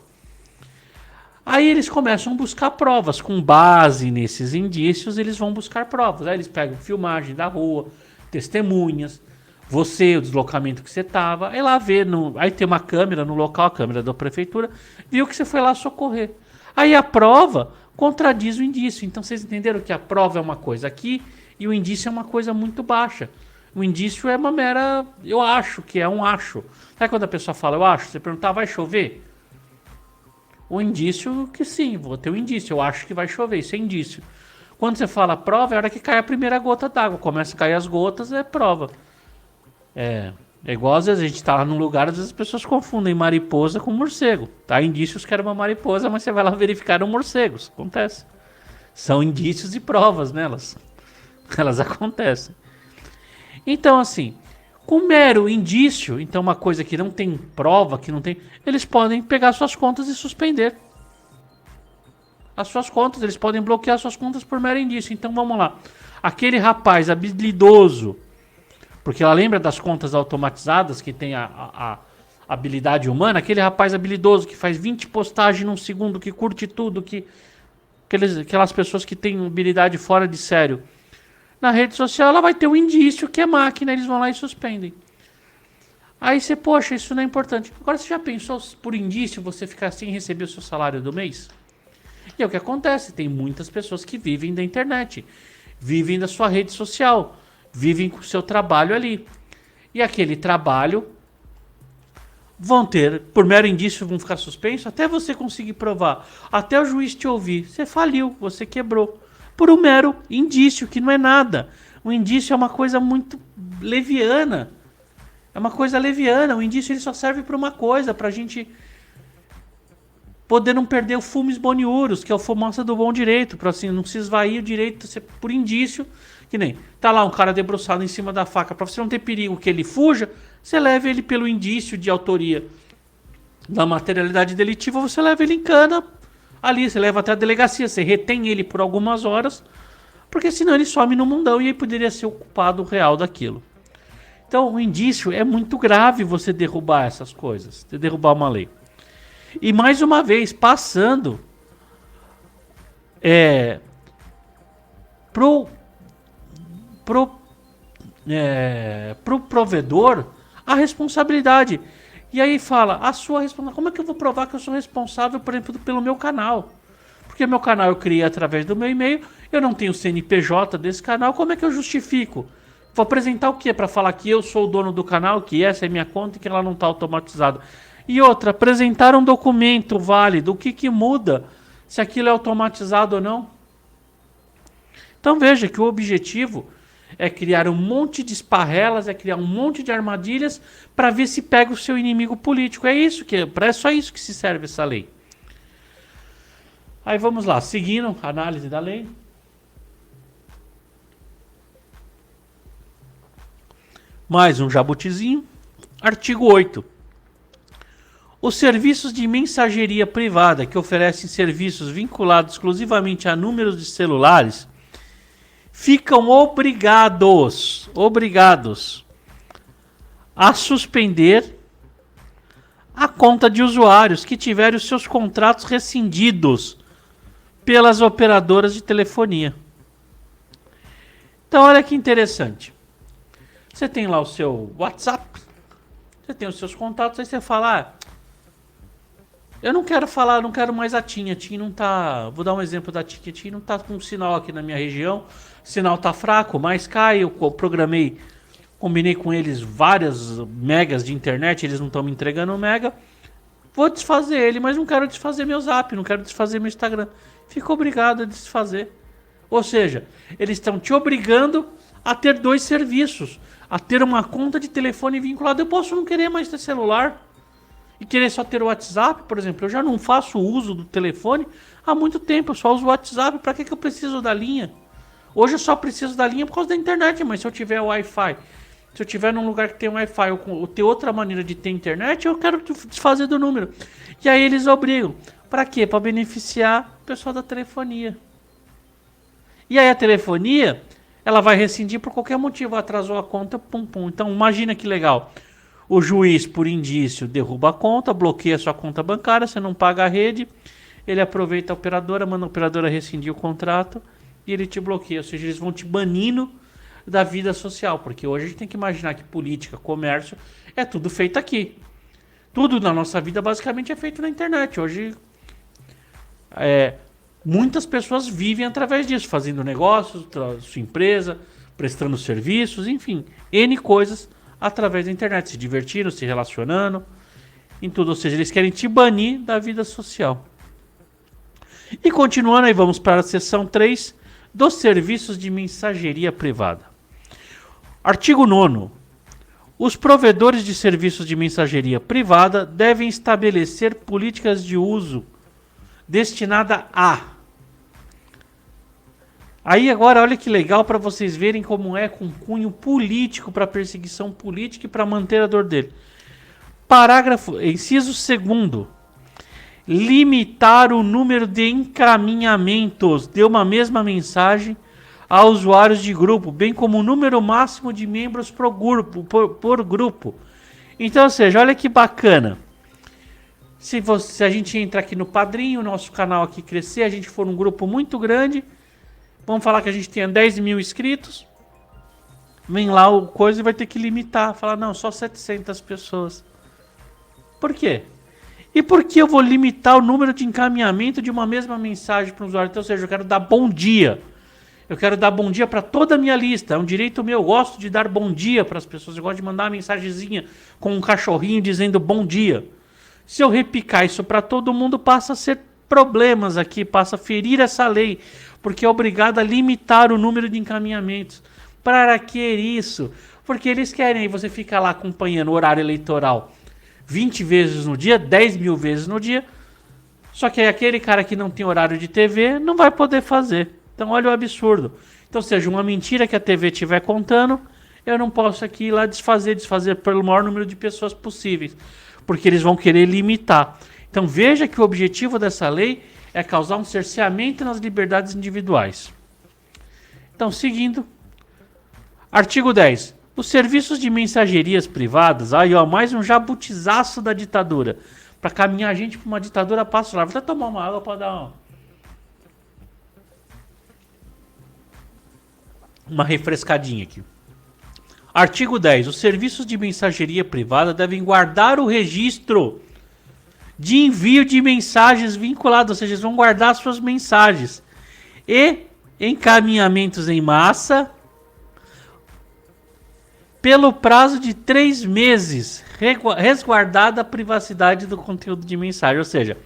Aí eles começam a buscar provas. Com base nesses indícios, eles vão buscar provas. Aí eles pegam filmagem da rua, testemunhas, você, o deslocamento que você estava. Aí lá vê, aí tem uma câmera no local, a câmera da prefeitura, viu que você foi lá socorrer. Aí a prova contradiz o indício. Então vocês entenderam que a prova é uma coisa aqui e o indício é uma coisa muito baixa. O indício é uma mera... Eu acho que é um acho. Sabe quando a pessoa fala eu acho? Você perguntar, vai chover? O indício que sim, vou ter um indício. Eu acho que vai chover, isso é indício. Quando você fala prova, é a hora que cai a primeira gota d'água. Começa a cair as gotas, é prova. É igual às vezes a gente tá lá num lugar, às vezes as pessoas confundem mariposa com morcego. Tá? Indícios que era uma mariposa, mas você vai lá verificar, eram morcegos. Acontece. São indícios e provas, né? Elas acontecem. Então, assim, com mero indício, então uma coisa que não tem prova, que não tem... Eles podem pegar suas contas e suspender as suas contas. Eles podem bloquear suas contas por mero indício. Então, vamos lá. Aquele rapaz habilidoso... Porque ela lembra das contas automatizadas que tem a habilidade humana? Aquele rapaz habilidoso que faz 20 postagens num segundo, que curte tudo, aquelas pessoas que têm habilidade fora de sério. Na rede social ela vai ter um indício que é máquina, eles vão lá e suspendem. Aí você, poxa, isso não é importante. Agora você já pensou por indício você ficar sem receber o seu salário do mês? E é o que acontece, tem muitas pessoas que vivem da internet, vivem da sua rede social, vivem com o seu trabalho ali. E aquele trabalho vão ter, por mero indício, vão ficar suspensos até você conseguir provar, até o juiz te ouvir. Você faliu, você quebrou. Por um mero indício, que não é nada. O indício é uma coisa muito leviana. É uma coisa leviana. O indício ele só serve para uma coisa, para a gente poder não perder o fumus boniurus, que é a fumaça do bom direito, para assim, não se esvair o direito por indício. Que nem, tá lá um cara debruçado em cima da faca, para você não ter perigo que ele fuja, você leva ele pelo indício de autoria da materialidade delitiva, você leva ele em cana, ali, você leva até a delegacia, você retém ele por algumas horas, porque senão ele some no mundão e aí poderia ser o culpado real daquilo. Então o indício é muito grave você derrubar essas coisas, você derrubar uma lei. E mais uma vez, passando pro provedor a responsabilidade. E aí fala, a sua responsabilidade. Como é que eu vou provar que eu sou responsável, por exemplo, pelo meu canal? Porque meu canal eu criei através do meu e-mail, eu não tenho CNPJ desse canal, como é que eu justifico? Vou apresentar o quê? Para falar que eu sou o dono do canal, que essa é minha conta e que ela não está automatizada. E outra, apresentar um documento válido, o que muda se aquilo é automatizado ou não? Então veja que o objetivo é criar um monte de esparrelas, é criar um monte de armadilhas para ver se pega o seu inimigo político. É só isso que se serve essa lei. Aí vamos lá, seguindo a análise da lei. Mais um jabutizinho. Artigo 8. Os serviços de mensageria privada que oferecem serviços vinculados exclusivamente a números de celulares ficam obrigados a suspender a conta de usuários que tiverem os seus contratos rescindidos pelas operadoras de telefonia. Então olha que interessante. Você tem lá o seu WhatsApp, você tem os seus contatos, aí você fala, eu não quero mais a TIM. A TIM não tá. Vou dar um exemplo da TIM. A TIM não tá com sinal aqui na minha região. O sinal tá fraco, mas cai. Eu combinei com eles várias megas de internet. Eles não estão me entregando mega. Vou desfazer ele, mas não quero desfazer meu Zap, não quero desfazer meu Instagram. Fico obrigado a desfazer. Ou seja, eles estão te obrigando a ter dois serviços, a ter uma conta de telefone vinculada. Eu posso não querer mais ter celular e querer só ter o WhatsApp, por exemplo. Eu já não faço uso do telefone há muito tempo, eu só uso o WhatsApp. Para que eu preciso da linha? Hoje eu só preciso da linha por causa da internet, mas se eu tiver Wi-Fi, se eu tiver num lugar que tem Wi-Fi ou ter outra maneira de ter internet, eu quero desfazer do número. E aí eles obrigam. Para quê? Para beneficiar o pessoal da telefonia. E aí a telefonia, ela vai rescindir por qualquer motivo, atrasou a conta, pum pum. Então imagina que legal. O juiz, por indício, derruba a conta, bloqueia a sua conta bancária, você não paga a rede, ele aproveita a operadora, manda a operadora rescindir o contrato e ele te bloqueia. Ou seja, eles vão te banindo da vida social, porque hoje a gente tem que imaginar que política, comércio, é tudo feito aqui. Tudo na nossa vida basicamente é feito na internet. Hoje, muitas pessoas vivem através disso, fazendo negócios, sua empresa, prestando serviços, enfim, N coisas através da internet, se divertindo, se relacionando, em tudo. Ou seja, eles querem te banir da vida social. E continuando aí, vamos para a seção 3 dos serviços de mensageria privada. Artigo 9º. Os provedores de serviços de mensageria privada devem estabelecer políticas de uso destinada a... Aí agora olha que legal para vocês verem como é com cunho político, para perseguição política e para manter a dor dele. Parágrafo, inciso 2º. Limitar o número de encaminhamentos de uma mesma mensagem a usuários de grupo, bem como o número máximo de membros por grupo. Então, ou seja, olha que bacana. Se a gente entrar aqui no Padrinho, o nosso canal aqui crescer, a gente for um grupo muito grande, vamos falar que a gente tenha 10 mil inscritos, vem lá o coisa e vai ter que limitar, falar, não, só 700 pessoas. Por quê? E por que eu vou limitar o número de encaminhamento de uma mesma mensagem para o usuário? Então, ou seja, eu quero dar bom dia. Eu quero dar bom dia para toda a minha lista. É um direito meu. Eu gosto de dar bom dia para as pessoas. Eu gosto de mandar uma mensagenzinha com um cachorrinho dizendo bom dia. Se eu repicar isso para todo mundo, passa a ser problemas aqui, passa a ferir essa lei, porque é obrigado a limitar o número de encaminhamentos. Para que isso? Porque eles querem aí você fica lá acompanhando o horário eleitoral 20 vezes no dia, 10 mil vezes no dia, só que aí aquele cara que não tem horário de TV não vai poder fazer. Então olha o absurdo. Então, seja uma mentira que a TV estiver contando, eu não posso aqui ir lá desfazer pelo maior número de pessoas possíveis, porque eles vão querer limitar. Então veja que o objetivo dessa lei é causar um cerceamento nas liberdades individuais. Então, seguindo, artigo 10. Os serviços de mensagerias privadas, aí ó, mais um jabutizaço da ditadura, para caminhar a gente para uma ditadura passo lá. Vou até tomar uma água para dar uma... uma refrescadinha aqui. Artigo 10. Os serviços de mensageria privada devem guardar o registro de envio de mensagens vinculadas, ou seja, eles vão guardar suas mensagens e encaminhamentos em massa pelo prazo de 3 meses, resguardada a privacidade do conteúdo de mensagem. Ou seja,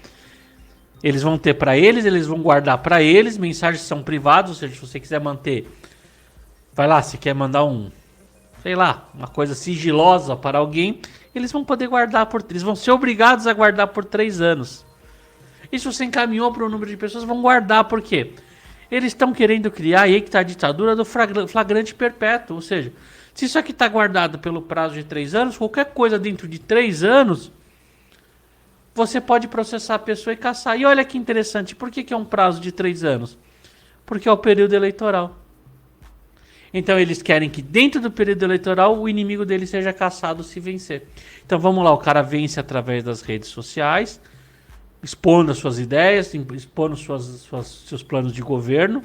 eles vão ter para eles, eles vão guardar para eles, mensagens são privadas, ou seja, se você quiser manter, vai lá, se quer mandar sei lá, uma coisa sigilosa para alguém, eles vão poder guardar eles vão ser obrigados a guardar por 3 anos. E se você encaminhou para um número de pessoas, vão guardar, por quê? Eles estão querendo criar, e aí que está a ditadura do flagrante perpétuo, ou seja, se isso aqui está guardado pelo prazo de 3 anos, qualquer coisa dentro de 3 anos, você pode processar a pessoa e caçar. E olha que interessante, por que é um prazo de 3 anos? Porque é o período eleitoral. Então eles querem que dentro do período eleitoral o inimigo dele seja caçado se vencer. Então vamos lá, o cara vence através das redes sociais, expondo as suas ideias, expondo seus planos de governo.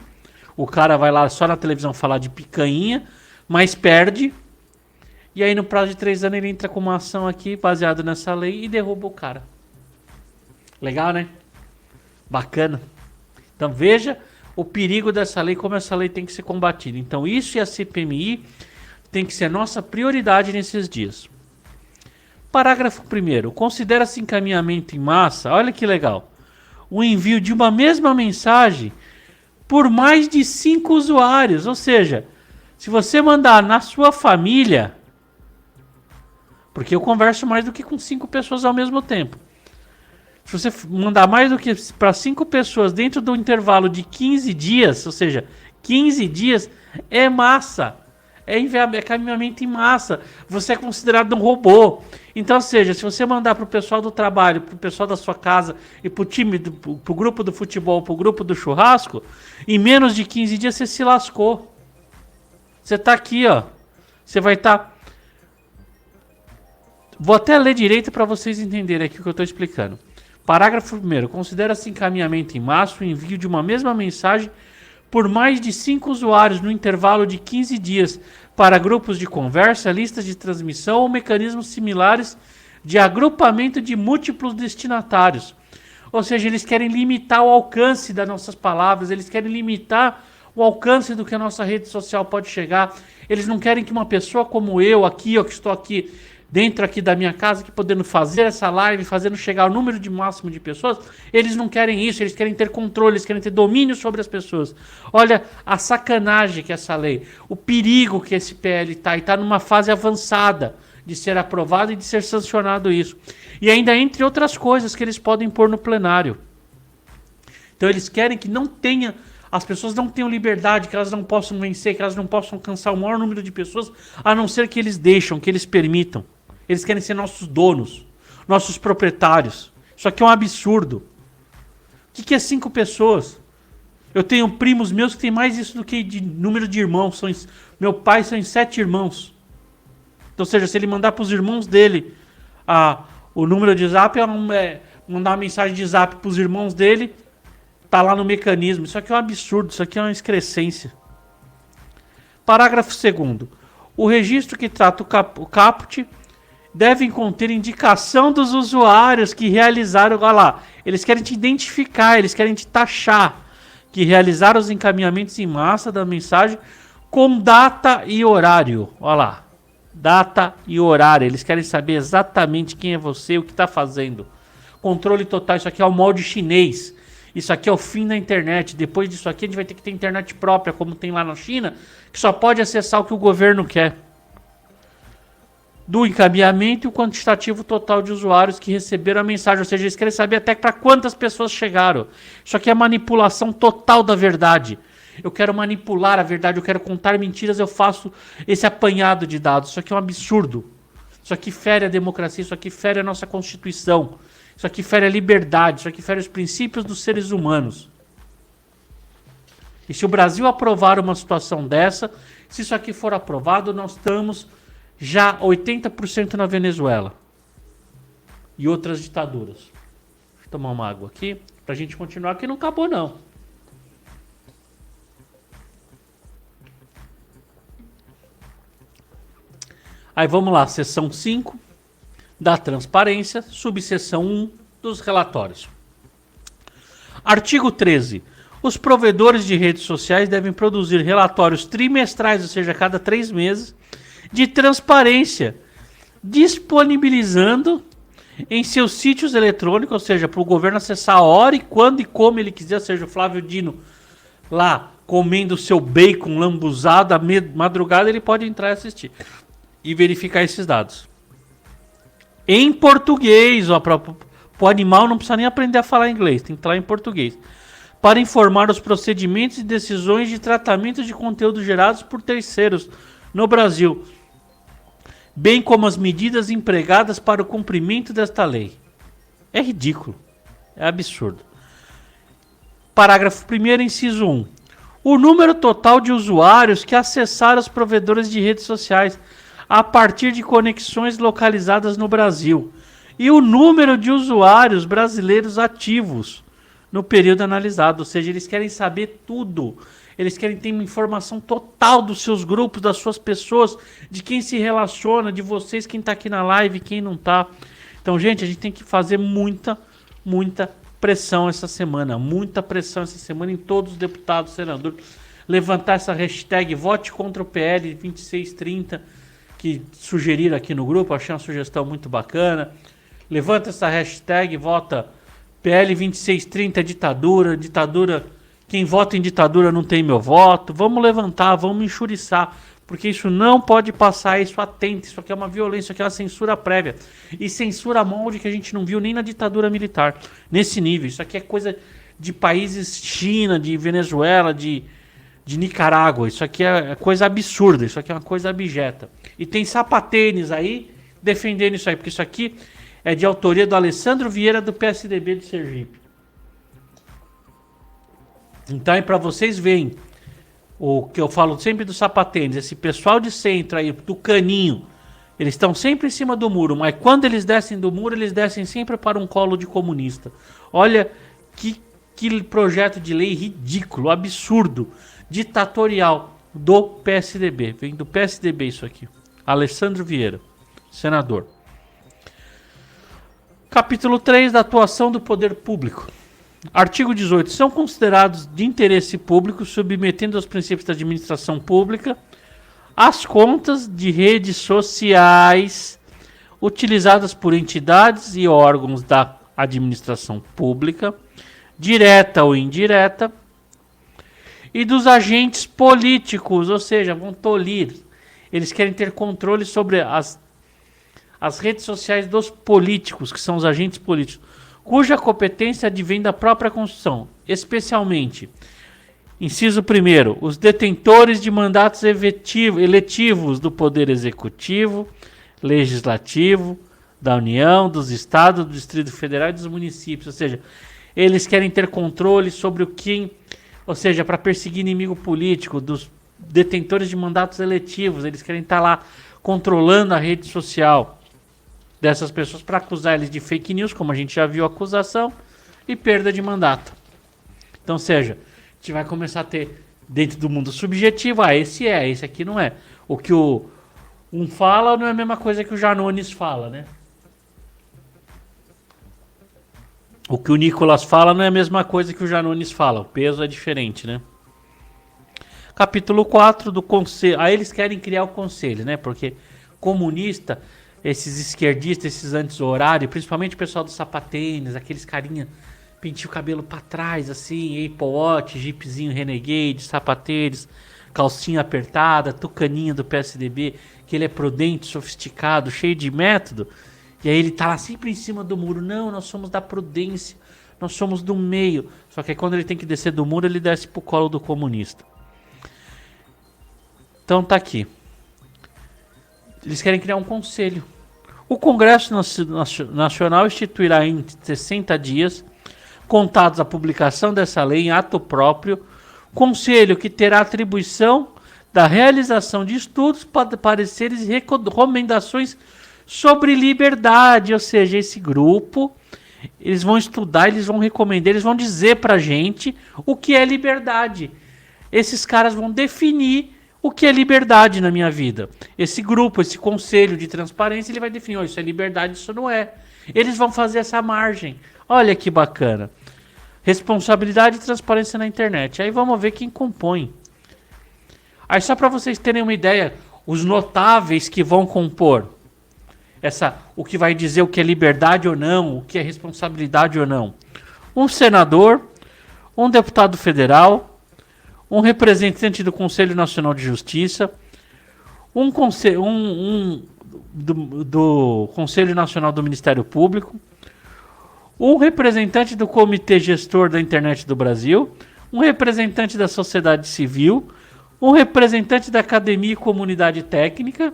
O cara vai lá só na televisão falar de picanha, mas perde. E aí no prazo de 3 anos ele entra com uma ação aqui baseada nessa lei e derruba o cara. Legal, né? Bacana. Então veja o perigo dessa lei, como essa lei tem que ser combatida. Então isso e a CPMI tem que ser nossa prioridade nesses dias. Parágrafo 1º. Considera-se encaminhamento em massa, olha que legal, o envio de uma mesma mensagem por mais de 5 usuários. Ou seja, se você mandar na sua família, porque eu converso mais do que com 5 pessoas ao mesmo tempo. Se você mandar mais do que para 5 pessoas dentro do intervalo de 15 dias, ou seja, 15 dias é massa. É encaminhamento em massa. Você é considerado um robô. Então, ou seja, se você mandar para o pessoal do trabalho, para o pessoal da sua casa e para o time, para o grupo do futebol, para o grupo do churrasco, em menos de 15 dias você se lascou. Você está aqui, ó. Você vai estar... Vou até ler direito para vocês entenderem aqui o que eu estou explicando. Parágrafo 1º. Considera-se encaminhamento em massa o envio de uma mesma mensagem por mais de 5 usuários no intervalo de 15 dias para grupos de conversa, listas de transmissão ou mecanismos similares de agrupamento de múltiplos destinatários. Ou seja, eles querem limitar o alcance das nossas palavras, eles querem limitar o alcance do que a nossa rede social pode chegar. Eles não querem que uma pessoa como eu aqui, ó, que estou aqui dentro aqui da minha casa, que podendo fazer essa live, fazendo chegar ao número de máximo de pessoas, eles não querem isso, eles querem ter controle, eles querem ter domínio sobre as pessoas. Olha a sacanagem que é essa lei, o perigo que esse PL está, e está numa fase avançada de ser aprovado e de ser sancionado isso. E ainda entre outras coisas que eles podem pôr no plenário. Então eles querem que não tenha, as pessoas não tenham liberdade, que elas não possam vencer, que elas não possam alcançar o maior número de pessoas, a não ser que eles deixam, que eles permitam. Eles querem ser nossos donos, nossos proprietários. Isso aqui é um absurdo. O que é 5 pessoas? Eu tenho primos meus que têm mais isso do que de número de irmãos. Meu pai são 7 irmãos. Então, ou seja, se ele mandar para os irmãos dele o número de zap, mandar uma mensagem de zap para os irmãos dele, tá lá no mecanismo. Isso aqui é um absurdo, isso aqui é uma excrescência. Parágrafo 2º. O registro que trata o caput devem conter indicação dos usuários que realizaram, olha lá, eles querem te identificar, eles querem te taxar, que realizaram os encaminhamentos em massa da mensagem com data e horário. Olha lá, data e horário, eles querem saber exatamente quem é você e o que está fazendo. Controle total, isso aqui é o molde chinês, isso aqui é o fim da internet. Depois disso aqui a gente vai ter que ter internet própria, como tem lá na China, que só pode acessar o que o governo quer. Do encaminhamento e o quantitativo total de usuários que receberam a mensagem. Ou seja, eles querem saber até para quantas pessoas chegaram. Isso aqui é manipulação total da verdade. Eu quero manipular a verdade, eu quero contar mentiras, eu faço esse apanhado de dados. Isso aqui é um absurdo. Isso aqui fere a democracia, isso aqui fere a nossa Constituição. Isso aqui fere a liberdade, isso aqui fere os princípios dos seres humanos. E se o Brasil aprovar uma situação dessa, se isso aqui for aprovado, nós estamos já 80% na Venezuela e outras ditaduras. Deixa eu tomar uma água aqui pra gente continuar, que não acabou não. Aí vamos lá, seção 5 da transparência, subseção 1 dos relatórios. Artigo 13. Os provedores de redes sociais devem produzir relatórios trimestrais, ou seja, a cada 3 meses, de transparência, disponibilizando em seus sítios eletrônicos, ou seja, para o governo acessar a hora e quando e como ele quiser, ou seja, o Flávio Dino lá comendo seu bacon lambuzado à madrugada, ele pode entrar e assistir e verificar esses dados. Em português, ó, para o animal não precisa nem aprender a falar inglês, tem que estar em português. Para informar os procedimentos e decisões de tratamento de conteúdo gerados por terceiros no Brasil, bem como as medidas empregadas para o cumprimento desta lei. É ridículo, é absurdo. Parágrafo 1º, inciso 1. O número total de usuários que acessaram os provedores de redes sociais a partir de conexões localizadas no Brasil e o número de usuários brasileiros ativos no período analisado, ou seja, eles querem saber tudo. Eles querem ter uma informação total dos seus grupos, das suas pessoas, de quem se relaciona, de vocês, quem está aqui na live, quem não está. Então, gente, a gente tem que fazer muita pressão essa semana. Muita pressão essa semana em todos os deputados, senadores. Levantar essa hashtag Vote contra o PL 2630, que sugeriram aqui no grupo. Achei uma sugestão muito bacana. Levanta essa hashtag, vota PL 2630 ditadura, ditadura. Quem vota em ditadura não tem meu voto. Vamos levantar, vamos enxuriçar, porque isso não pode passar, isso atenta, isso aqui é uma violência, isso aqui é uma censura prévia. E censura molde que a gente não viu nem na ditadura militar, nesse nível. Isso aqui é coisa de países China, de Venezuela, de Nicarágua. Isso aqui é coisa absurda, isso aqui é uma coisa abjeta. E tem sapatênis aí defendendo isso aí, porque isso aqui é de autoria do Alessandro Vieira, do PSDB de Sergipe. Então é para vocês verem o que eu falo sempre dos sapatênis, esse pessoal de centro aí, do caninho, eles estão sempre em cima do muro, mas quando eles descem do muro, eles descem sempre para um colo de comunista. Olha que projeto de lei ridículo, absurdo, ditatorial do PSDB. Vem do PSDB isso aqui. Alessandro Vieira, senador. Capítulo 3 da atuação do poder público. Artigo 18. São considerados de interesse público, submetendo aos princípios da administração pública, as contas de redes sociais utilizadas por entidades e órgãos da administração pública, direta ou indireta, e dos agentes políticos, ou seja, vão tolir. Eles querem ter controle sobre as redes sociais dos políticos, que são os agentes políticos, cuja competência advém da própria Constituição, especialmente, inciso 1º, os detentores de mandatos eletivos do Poder Executivo, Legislativo, da União, dos Estados, do Distrito Federal e dos municípios, ou seja, eles querem ter controle sobre o que, ou seja, para perseguir inimigo político, dos detentores de mandatos eletivos, eles querem estar lá controlando a rede social dessas pessoas para acusar eles de fake news, como a gente já viu a acusação, e perda de mandato. Então, seja, a gente vai começar a ter dentro do mundo subjetivo, esse aqui não é. O que um fala não é a mesma coisa que o Janones fala, né? O que o Nicolas fala não é a mesma coisa que o Janones fala, o peso é diferente, né? Capítulo 4 do Conselho. Aí eles querem criar o Conselho, né? Porque comunista, esses esquerdistas, esses anti-horário, principalmente o pessoal do sapatênis, aqueles carinha penteia o cabelo pra trás, assim, Apple Watch, Jeepzinho Renegade, sapatênis, calcinha apertada, tucaninha do PSDB, que ele é prudente, sofisticado, cheio de método, e aí ele tá lá sempre em cima do muro. Não, nós somos da prudência, nós somos do meio. Só que aí quando ele tem que descer do muro, ele desce pro colo do comunista. Então tá aqui. Eles querem criar um conselho. O Congresso Nacional instituirá em 60 dias, contados a publicação dessa lei em ato próprio, conselho que terá atribuição da realização de estudos, pareceres e recomendações sobre liberdade. Ou seja, esse grupo, eles vão estudar, eles vão recomendar, eles vão dizer pra gente o que é liberdade. Esses caras vão definir o que é liberdade na minha vida. Esse grupo, esse conselho de transparência, ele vai definir, isso é liberdade, isso não é. Eles vão fazer essa margem. Olha que bacana. Responsabilidade e transparência na internet. Aí vamos ver quem compõe. Aí só para vocês terem uma ideia, os notáveis que vão compor o que vai dizer o que é liberdade ou não, o que é responsabilidade ou não. Um senador, um deputado federal, um representante do Conselho Nacional de Justiça, do Conselho Nacional do Ministério Público, um representante do Comitê Gestor da Internet do Brasil, um representante da sociedade civil, um representante da Academia e Comunidade Técnica,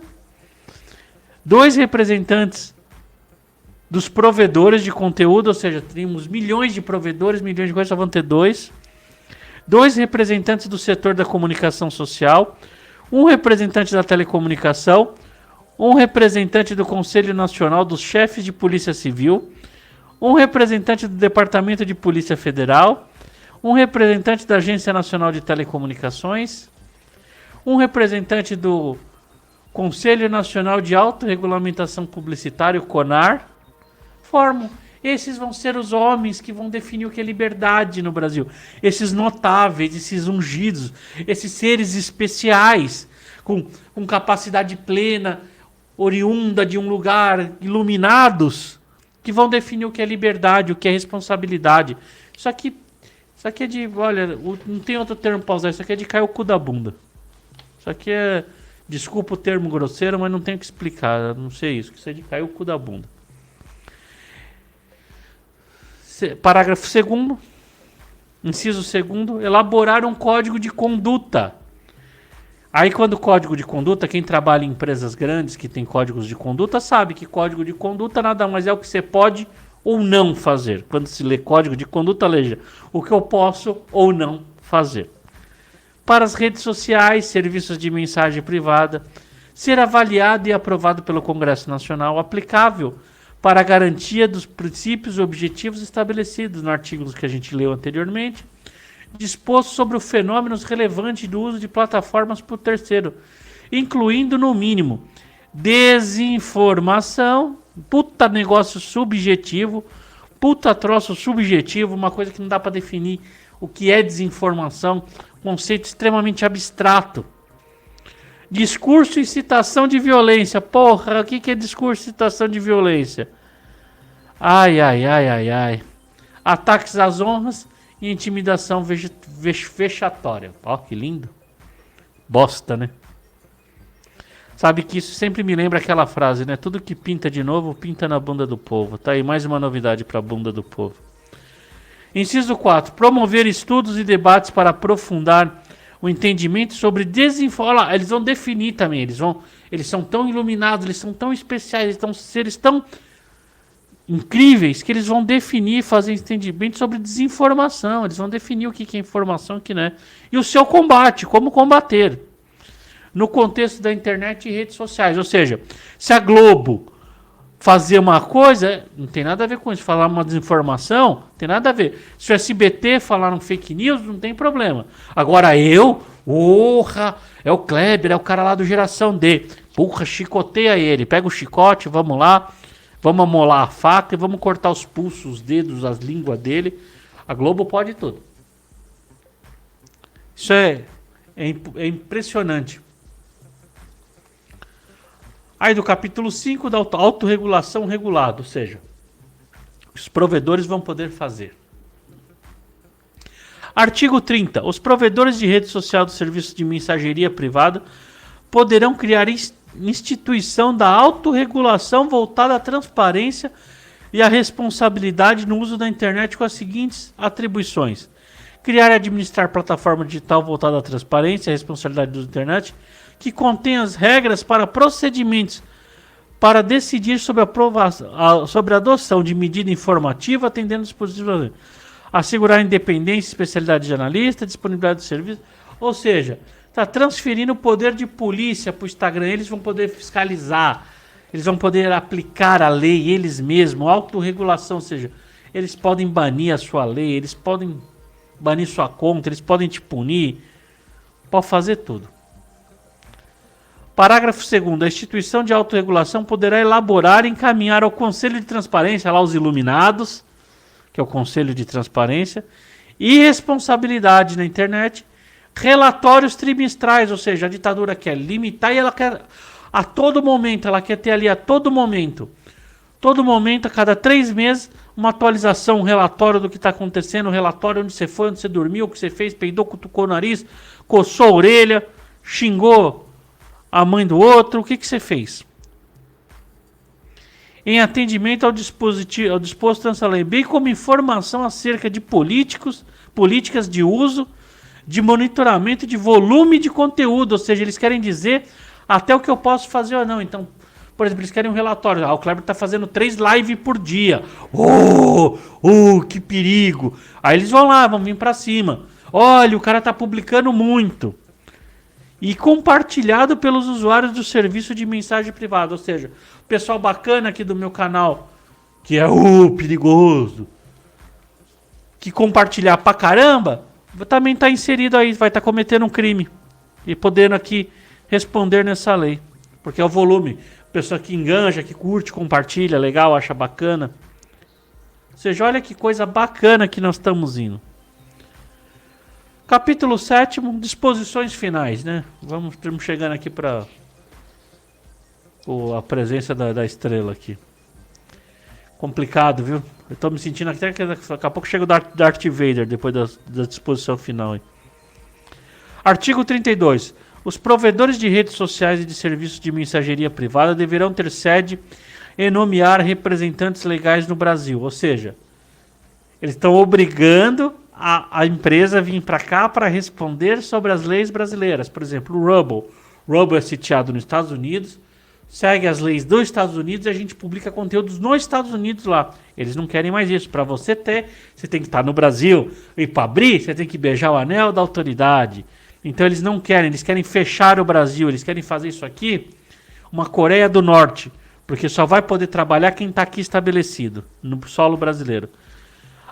2 representantes dos provedores de conteúdo, ou seja, temos milhões de provedores, milhões de coisas, só vão ter 2 representantes do setor da comunicação social, um representante da telecomunicação, um representante do Conselho Nacional dos Chefes de Polícia Civil, um representante do Departamento de Polícia Federal, um representante da Agência Nacional de Telecomunicações, um representante do Conselho Nacional de Autorregulamentação Publicitária, o CONAR, formam. Esses vão ser os homens que vão definir o que é liberdade no Brasil. Esses notáveis, esses ungidos, esses seres especiais, com capacidade plena, oriunda de um lugar, iluminados, que vão definir o que é liberdade, o que é responsabilidade. Isso aqui é de, olha, não tem outro termo para usar, isso aqui é de cair o cu da bunda. Isso aqui é, desculpa o termo grosseiro, mas não tenho que explicar, não sei isso, isso é de cair o cu da bunda. Parágrafo 2º, inciso 2º, elaborar um código de conduta. Aí quando código de conduta, quem trabalha em empresas grandes que tem códigos de conduta sabe que código de conduta nada mais é o que você pode ou não fazer. Quando se lê código de conduta, leia o que eu posso ou não fazer. Para as redes sociais, serviços de mensagem privada, ser avaliado e aprovado pelo Congresso Nacional, aplicável para a garantia dos princípios e objetivos estabelecidos no artigo que a gente leu anteriormente, disposto sobre os fenômenos relevantes do uso de plataformas por terceiro, incluindo, no mínimo, desinformação, puta negócio subjetivo, puta troço subjetivo, uma coisa que não dá para definir o que é desinformação, conceito extremamente abstrato. Discurso e incitação de violência. Porra, o que é discurso e incitação de violência? Ai. Ataques às honras e intimidação vexatória. Ó, que lindo. Bosta, né? Sabe que isso sempre me lembra aquela frase, né? Tudo que pinta de novo, pinta na bunda do povo. Tá aí mais uma novidade para a bunda do povo. Inciso 4. Promover estudos e debates para aprofundar o entendimento sobre desinformação. Eles vão definir também. Eles são tão iluminados, eles são tão especiais, eles são seres tão incríveis que eles vão definir, fazer entendimento sobre desinformação. Eles vão definir o que é informação e o que não é. E o seu combate, como combater. No contexto da internet e redes sociais. Ou seja, se a Globo fazer uma coisa, não tem nada a ver com isso. Falar uma desinformação, não tem nada a ver. Se o SBT falar um fake news, não tem problema. Agora é o Kleber, é o cara lá do Geração D. Porra, chicoteia ele. Pega o chicote, vamos lá. Vamos amolar a faca e vamos cortar os pulsos, os dedos, as línguas dele. A Globo pode tudo. Isso é impressionante. Aí do capítulo 5 da autorregulação regulada, ou seja, os provedores vão poder fazer. Artigo 30. Os provedores de rede social do serviço de mensageria privada poderão criar instituição da autorregulação voltada à transparência e à responsabilidade no uso da internet com as seguintes atribuições. Criar e administrar plataforma digital voltada à transparência e à responsabilidade do uso da internet, que contém as regras para procedimentos para decidir sobre a adoção de medida informativa atendendo dispositivos, assegurar independência, especialidade de analista, disponibilidade de serviço, ou seja, está transferindo o poder de polícia para o Instagram. Eles vão poder fiscalizar, eles vão poder aplicar a lei eles mesmos, autorregulação, ou seja, eles podem banir a sua lei, eles podem banir sua conta, eles podem te punir, pode fazer tudo. Parágrafo 2º. A instituição de autorregulação poderá elaborar e encaminhar ao Conselho de Transparência, lá os iluminados, que é o Conselho de Transparência, e responsabilidade na internet, relatórios trimestrais, ou seja, a ditadura quer limitar e ela quer a todo momento, ela quer ter ali a todo momento, a cada 3 meses, uma atualização, um relatório do que está acontecendo, um relatório onde você foi, onde você dormiu, o que você fez, peidou, cutucou o nariz, coçou a orelha, xingou a mãe do outro, o que você fez? Em atendimento ao disposto nessa lei, bem como informação acerca de políticas de uso, de monitoramento de volume de conteúdo, ou seja, eles querem dizer até o que eu posso fazer ou não. Então, por exemplo, eles querem um relatório. O Kleber está fazendo 3 lives por dia. Que perigo. Aí eles vão lá, vão vir para cima. Olha, o cara está publicando muito. E compartilhado pelos usuários do serviço de mensagem privada. Ou seja, o pessoal bacana aqui do meu canal, que é perigoso, que compartilhar pra caramba, também está inserido aí, vai estar cometendo um crime. E podendo aqui responder nessa lei. Porque é o volume. Pessoa que enganja, que curte, compartilha, legal, acha bacana. Ou seja, olha que coisa bacana que nós estamos indo. Capítulo 7º, disposições finais, né? Estamos chegando aqui para a presença da estrela aqui. Complicado, viu? Eu tô me sentindo até que daqui a pouco chega o Darth Vader depois da disposição final. Artigo 32. Os provedores de redes sociais e de serviços de mensageria privada deverão ter sede e nomear representantes legais no Brasil. Ou seja, eles estão obrigando a empresa a vir para cá para responder sobre as leis brasileiras. Por exemplo, o Rumble. O Rumble é sitiado nos Estados Unidos, segue as leis dos Estados Unidos e a gente publica conteúdos nos Estados Unidos lá. Eles não querem mais isso. Para você ter, você tem que estar no Brasil. E para abrir, você tem que beijar o anel da autoridade. Então eles não querem, eles querem fechar o Brasil, eles querem fazer isso aqui uma Coreia do Norte, porque só vai poder trabalhar quem está aqui estabelecido, no solo brasileiro.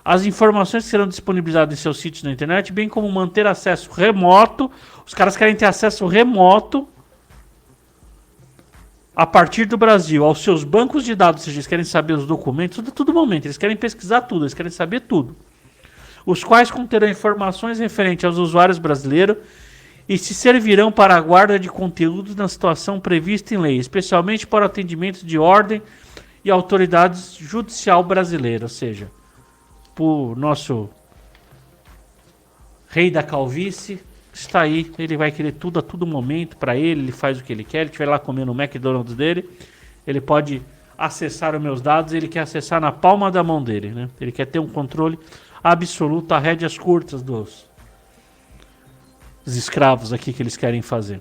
As informações serão disponibilizadas em seus sítios na internet, bem como manter acesso remoto. Os caras querem ter acesso remoto a partir do Brasil, aos seus bancos de dados, ou seja, eles querem saber os documentos, todo momento, eles querem pesquisar tudo, eles querem saber tudo. Os quais conterão informações referentes aos usuários brasileiros e se servirão para a guarda de conteúdos na situação prevista em lei, especialmente para o atendimento de ordem e autoridades judicial brasileira, ou seja, o nosso rei da calvície está aí, ele vai querer tudo a todo momento para ele faz o que ele quer, ele estiver lá comendo o McDonald's dele, ele pode acessar os meus dados, ele quer acessar na palma da mão dele, né? Ele quer ter um controle absoluto a rédeas curtas dos escravos aqui que eles querem fazer.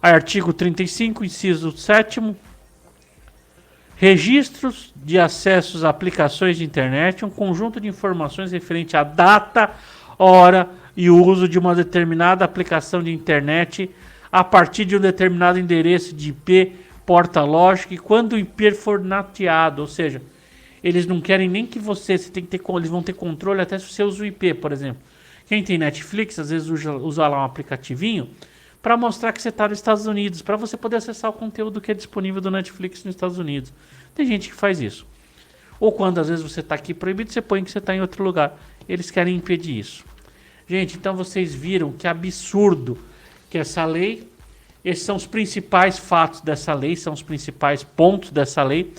Aí, artigo 35, inciso 7º. Registros de acessos a aplicações de internet, um conjunto de informações referente à data, hora e uso de uma determinada aplicação de internet a partir de um determinado endereço de IP, porta lógica e quando o IP for nateado, ou seja, eles não querem nem que você tem que ter, eles vão ter controle até se você usa o IP, por exemplo. Quem tem Netflix, às vezes usa lá um aplicativinho para mostrar que você está nos Estados Unidos, para você poder acessar o conteúdo que é disponível do Netflix nos Estados Unidos. Tem gente que faz isso. Ou quando às vezes você está aqui proibido, você põe que você está em outro lugar. Eles querem impedir isso. Gente, então vocês viram que absurdo que essa lei, esses são os principais fatos dessa lei, são os principais pontos dessa lei.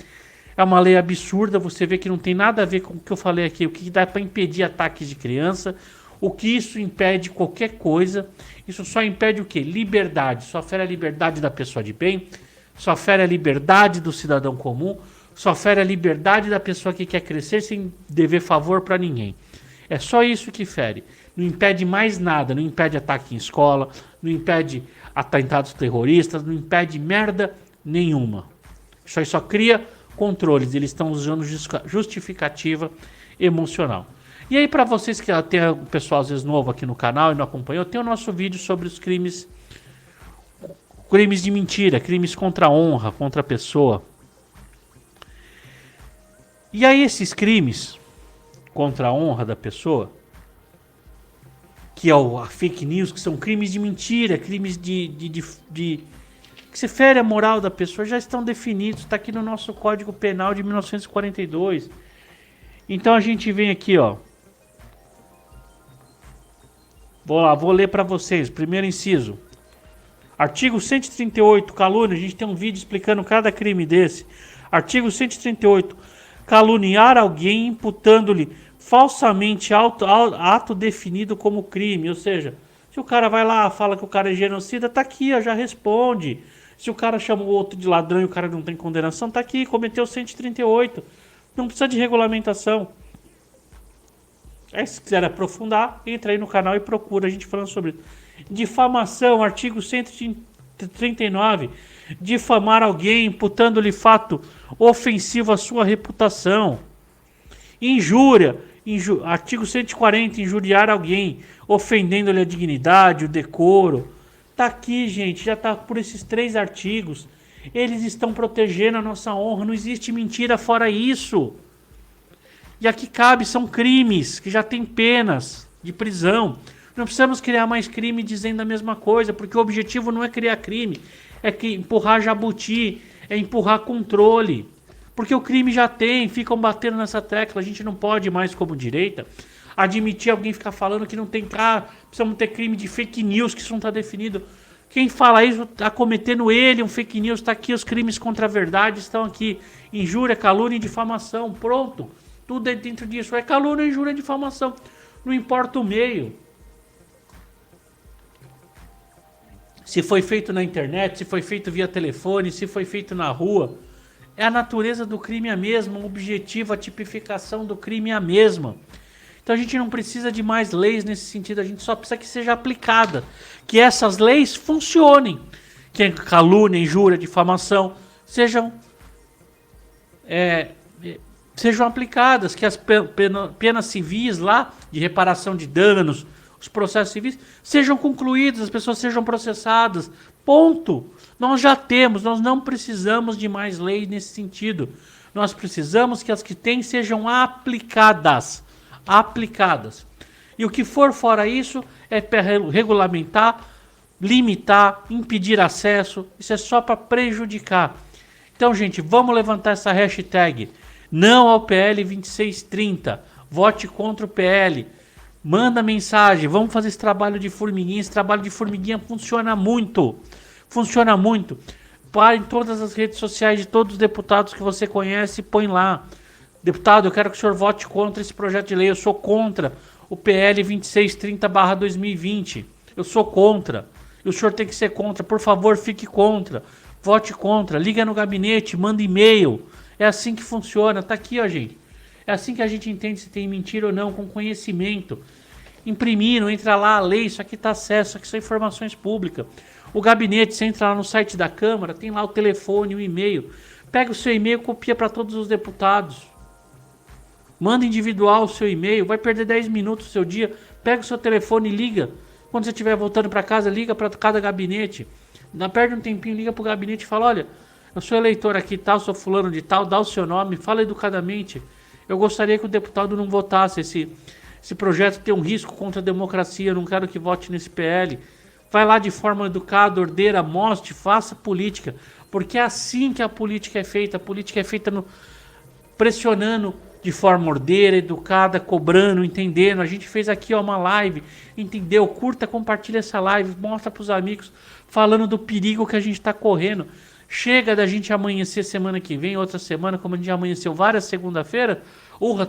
É uma lei absurda, você vê que não tem nada a ver com o que eu falei aqui, o que dá para impedir ataques de criança, o que isso impede qualquer coisa. Isso só impede o quê? Liberdade. Só fere a liberdade da pessoa de bem, só fere a liberdade do cidadão comum, só fere a liberdade da pessoa que quer crescer sem dever favor para ninguém. É só isso que fere. Não impede mais nada, não impede ataque em escola, não impede atentados terroristas, não impede merda nenhuma. Isso aí só cria controles, eles estão usando justificativa emocional. E aí, para vocês que tem o pessoal às vezes novo aqui no canal e não acompanhou, tem o nosso vídeo sobre os crimes de mentira, crimes contra a honra, contra a pessoa. E aí esses crimes contra a honra da pessoa, que é a fake news, que são crimes de mentira, crimes que se fere a moral da pessoa, já estão definidos, está aqui no nosso Código Penal de 1942. Então a gente vem aqui, ó. Vou ler para vocês. Primeiro inciso. Artigo 138, calúnia. A gente tem um vídeo explicando cada crime desse. Artigo 138. Caluniar alguém imputando-lhe falsamente ato definido como crime. Ou seja, se o cara vai lá, fala que o cara é genocida, tá aqui, ó, já responde. Se o cara chama o outro de ladrão e o cara não tem condenação, tá aqui, cometeu 138. Não precisa de regulamentação. Aí, se quiser aprofundar, entra aí no canal e procura a gente falando sobre isso. Difamação, artigo 139. Difamar alguém, imputando-lhe fato ofensivo à sua reputação. Injúria, artigo 140. Injuriar alguém, ofendendo-lhe a dignidade, o decoro. Tá aqui, gente, já tá por esses 3 artigos. Eles estão protegendo a nossa honra, não existe mentira fora isso. E aqui cabe, são crimes que já tem penas de prisão. Não precisamos criar mais crime dizendo a mesma coisa, porque o objetivo não é criar crime, é que empurrar jabuti, é empurrar controle. Porque o crime já tem, ficam batendo nessa tecla. A gente não pode mais, como direita, admitir alguém ficar falando que não tem cara, precisamos ter crime de fake news, que isso não está definido. Quem fala isso está cometendo ele um fake news, está aqui, os crimes contra a verdade estão aqui. Injúria, calúnia e difamação, pronto. Tudo é dentro disso. É calúnia, injúria e difamação. Não importa o meio. Se foi feito na internet, se foi feito via telefone, se foi feito na rua. É a natureza do crime a mesma. O objetivo, a tipificação do crime é a mesma. Então a gente não precisa de mais leis nesse sentido. A gente só precisa que seja aplicada. Que essas leis funcionem. Que a calúnia, injúria, difamação sejam aplicadas, que as penas civis lá, de reparação de danos, os processos civis, sejam concluídos, as pessoas sejam processadas. Ponto. Nós já temos, nós não precisamos de mais lei nesse sentido. Nós precisamos que as que tem sejam aplicadas. Aplicadas. E o que for fora isso é para regulamentar, limitar, impedir acesso. Isso é só para prejudicar. Então, gente, vamos levantar essa hashtag. Não ao PL 2630. Vote contra o PL. Manda mensagem. Vamos fazer esse trabalho de formiguinha. Esse trabalho de formiguinha funciona muito. Funciona muito. Para em todas as redes sociais de todos os deputados que você conhece, põe lá. Deputado, eu quero que o senhor vote contra esse projeto de lei. Eu sou contra o PL 2630/2020. Eu sou contra. E o senhor tem que ser contra. Por favor, fique contra. Vote contra. Liga no gabinete. Manda e-mail. É assim que funciona. Tá aqui, ó, gente. É assim que a gente entende se tem mentira ou não, com conhecimento. Imprimindo, entra lá a lei, isso aqui tá acesso, isso aqui são informações públicas. O gabinete, você entra lá no site da Câmara, tem lá o telefone, o e-mail. Pega o seu e-mail, copia para todos os deputados. Manda individual o seu e-mail, vai perder 10 minutos do seu dia. Pega o seu telefone e liga. Quando você estiver voltando para casa, liga para cada gabinete. Perde um tempinho, liga para o gabinete e fala, olha, eu sou eleitor aqui tal, sou fulano de tal, dá o seu nome, fala educadamente. Eu gostaria que o deputado não votasse esse projeto, tem um risco contra a democracia, eu não quero que vote nesse PL. Vai lá de forma educada, ordeira, mostre, faça política. Porque é assim que a política é feita. A política é feita pressionando de forma ordeira, educada, cobrando, entendendo. A gente fez aqui uma live, entendeu? Curta, compartilha essa live, mostra para os amigos, falando do perigo que a gente está correndo. Chega da gente amanhecer semana que vem, outra semana, como a gente amanheceu várias segunda-feira,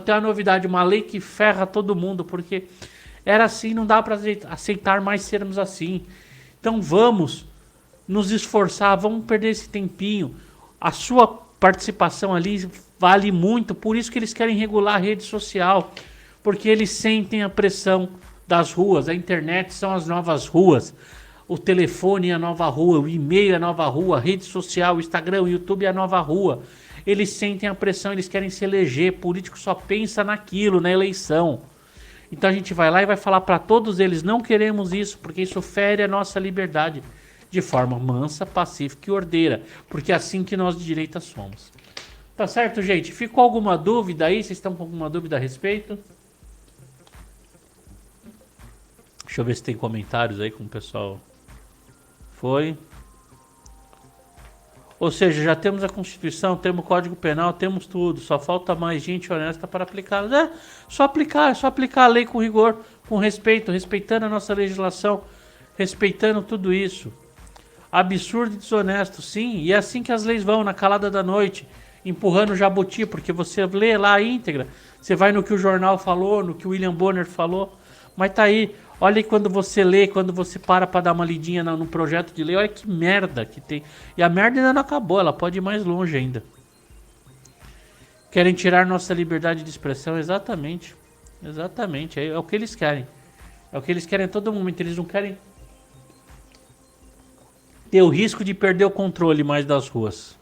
tem uma novidade, uma lei que ferra todo mundo, porque era assim, não dá para aceitar mais sermos assim. Então vamos nos esforçar, vamos perder esse tempinho. A sua participação ali vale muito, por isso que eles querem regular a rede social, porque eles sentem a pressão das ruas. A internet são as novas ruas. O telefone é a nova rua, o e-mail é a nova rua, a rede social, o Instagram, o YouTube é a nova rua. Eles sentem a pressão, eles querem se eleger. Político só pensa naquilo, na eleição. Então a gente vai lá e vai falar para todos eles, não queremos isso, porque isso fere a nossa liberdade. De forma mansa, pacífica e ordeira. Porque é assim que nós de direita somos. Tá certo, gente? Ficou alguma dúvida aí? Vocês estão com alguma dúvida a respeito? Deixa eu ver se tem comentários aí com o pessoal. Foi. Ou seja, já temos a Constituição, temos o Código Penal, temos tudo. Só falta mais gente honesta para aplicá-los. É só aplicar a lei com rigor, com respeito, respeitando a nossa legislação, respeitando tudo isso. Absurdo e desonesto, sim. E é assim que as leis vão, na calada da noite, empurrando o jabuti, porque você lê lá a íntegra, você vai no que o jornal falou, no que o William Bonner falou, mas tá aí. Olha aí quando você lê, quando você para dar uma lidinha no projeto de lei, olha que merda que tem. E a merda ainda não acabou, ela pode ir mais longe ainda. Querem tirar nossa liberdade de expressão, exatamente. Exatamente, é o que eles querem. É o que eles querem a todo momento, eles não querem ter o risco de perder o controle mais das ruas.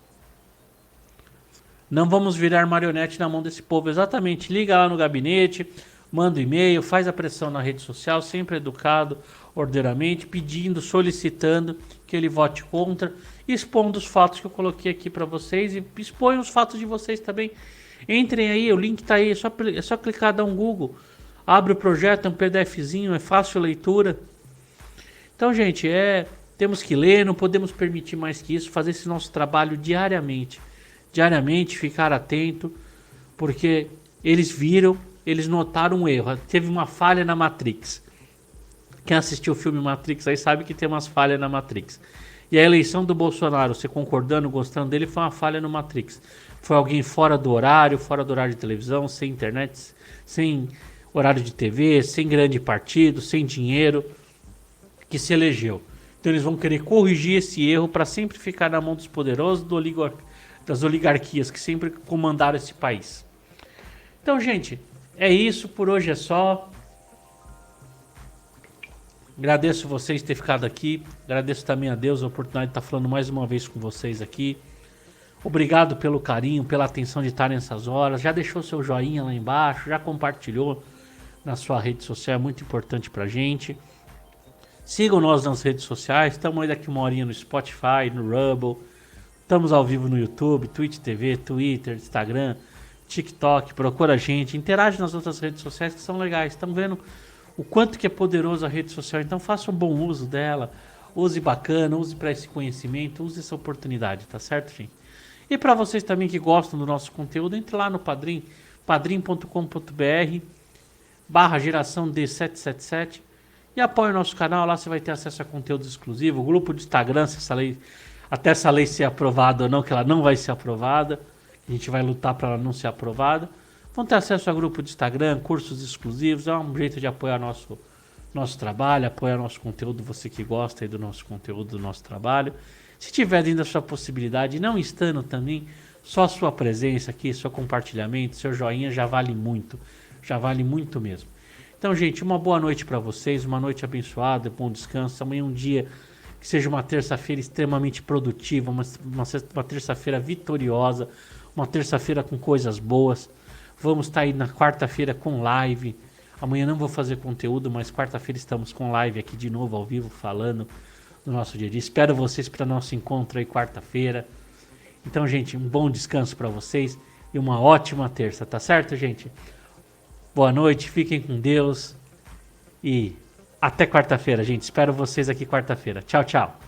Não vamos virar marionete na mão desse povo, exatamente. Liga lá no gabinete, manda um e-mail, faz a pressão na rede social, sempre educado, ordeiramente, pedindo, solicitando que ele vote contra, expondo os fatos que eu coloquei aqui para vocês e exponham os fatos de vocês também. Entrem aí, o link tá aí, é só clicar, dar um Google, abre o projeto, é um PDFzinho, é fácil leitura. Então, gente, temos que ler, não podemos permitir mais que isso, fazer esse nosso trabalho diariamente. Diariamente, ficar atento, porque eles viram, eles notaram um erro. Teve uma falha na Matrix. Quem assistiu o filme Matrix aí sabe que tem umas falhas na Matrix. E a eleição do Bolsonaro, você concordando, gostando dele, foi uma falha no Matrix. Foi alguém fora do horário de televisão, sem internet, sem horário de TV, sem grande partido, sem dinheiro, que se elegeu. Então eles vão querer corrigir esse erro para sempre ficar na mão dos poderosos, das oligarquias que sempre comandaram esse país. Então, gente, é isso, por hoje é só. Agradeço vocês ter ficado aqui. Agradeço também a Deus a oportunidade de estar falando mais uma vez com vocês aqui. Obrigado pelo carinho, pela atenção de estar nessas horas. Já deixou seu joinha lá embaixo, já compartilhou na sua rede social, é muito importante pra gente. Sigam nós nas redes sociais, estamos aí daqui uma horinha no Spotify, no Rumble. Estamos ao vivo no YouTube, Twitch TV, Twitter, Instagram, TikTok. Procura a gente, interage nas outras redes sociais que são legais. Estamos vendo o quanto que é poderosa a rede social, então faça um bom uso dela. Use bacana, use para esse conhecimento, use essa oportunidade, tá certo, gente? E para vocês também que gostam do nosso conteúdo, entre lá no Padrim, padrim.com.br/geração D777 e apoie o nosso canal. Lá você vai ter acesso a conteúdos exclusivos, grupo de Instagram, se essa lei, até essa lei ser aprovada ou não, que ela não vai ser aprovada, a gente vai lutar para ela não ser aprovada. Vão ter acesso a grupo de Instagram, cursos exclusivos, é um jeito de apoiar nosso trabalho, apoiar nosso conteúdo, você que gosta aí do nosso conteúdo, do nosso trabalho. Se tiver dentro da sua possibilidade, não estando também, só a sua presença aqui, seu compartilhamento, seu joinha já vale muito mesmo. Então, gente, uma boa noite para vocês, uma noite abençoada, bom descanso. Amanhã um dia que seja uma terça-feira extremamente produtiva, uma terça-feira vitoriosa, uma terça-feira com coisas boas. Vamos estar aí na quarta-feira com live. Amanhã não vou fazer conteúdo, mas quarta-feira estamos com live aqui de novo, ao vivo, falando do nosso dia a dia. Espero vocês para nosso encontro aí quarta-feira. Então, gente, um bom descanso para vocês e uma ótima terça, tá certo, gente? Boa noite, fiquem com Deus e até quarta-feira, gente. Espero vocês aqui quarta-feira. Tchau, tchau.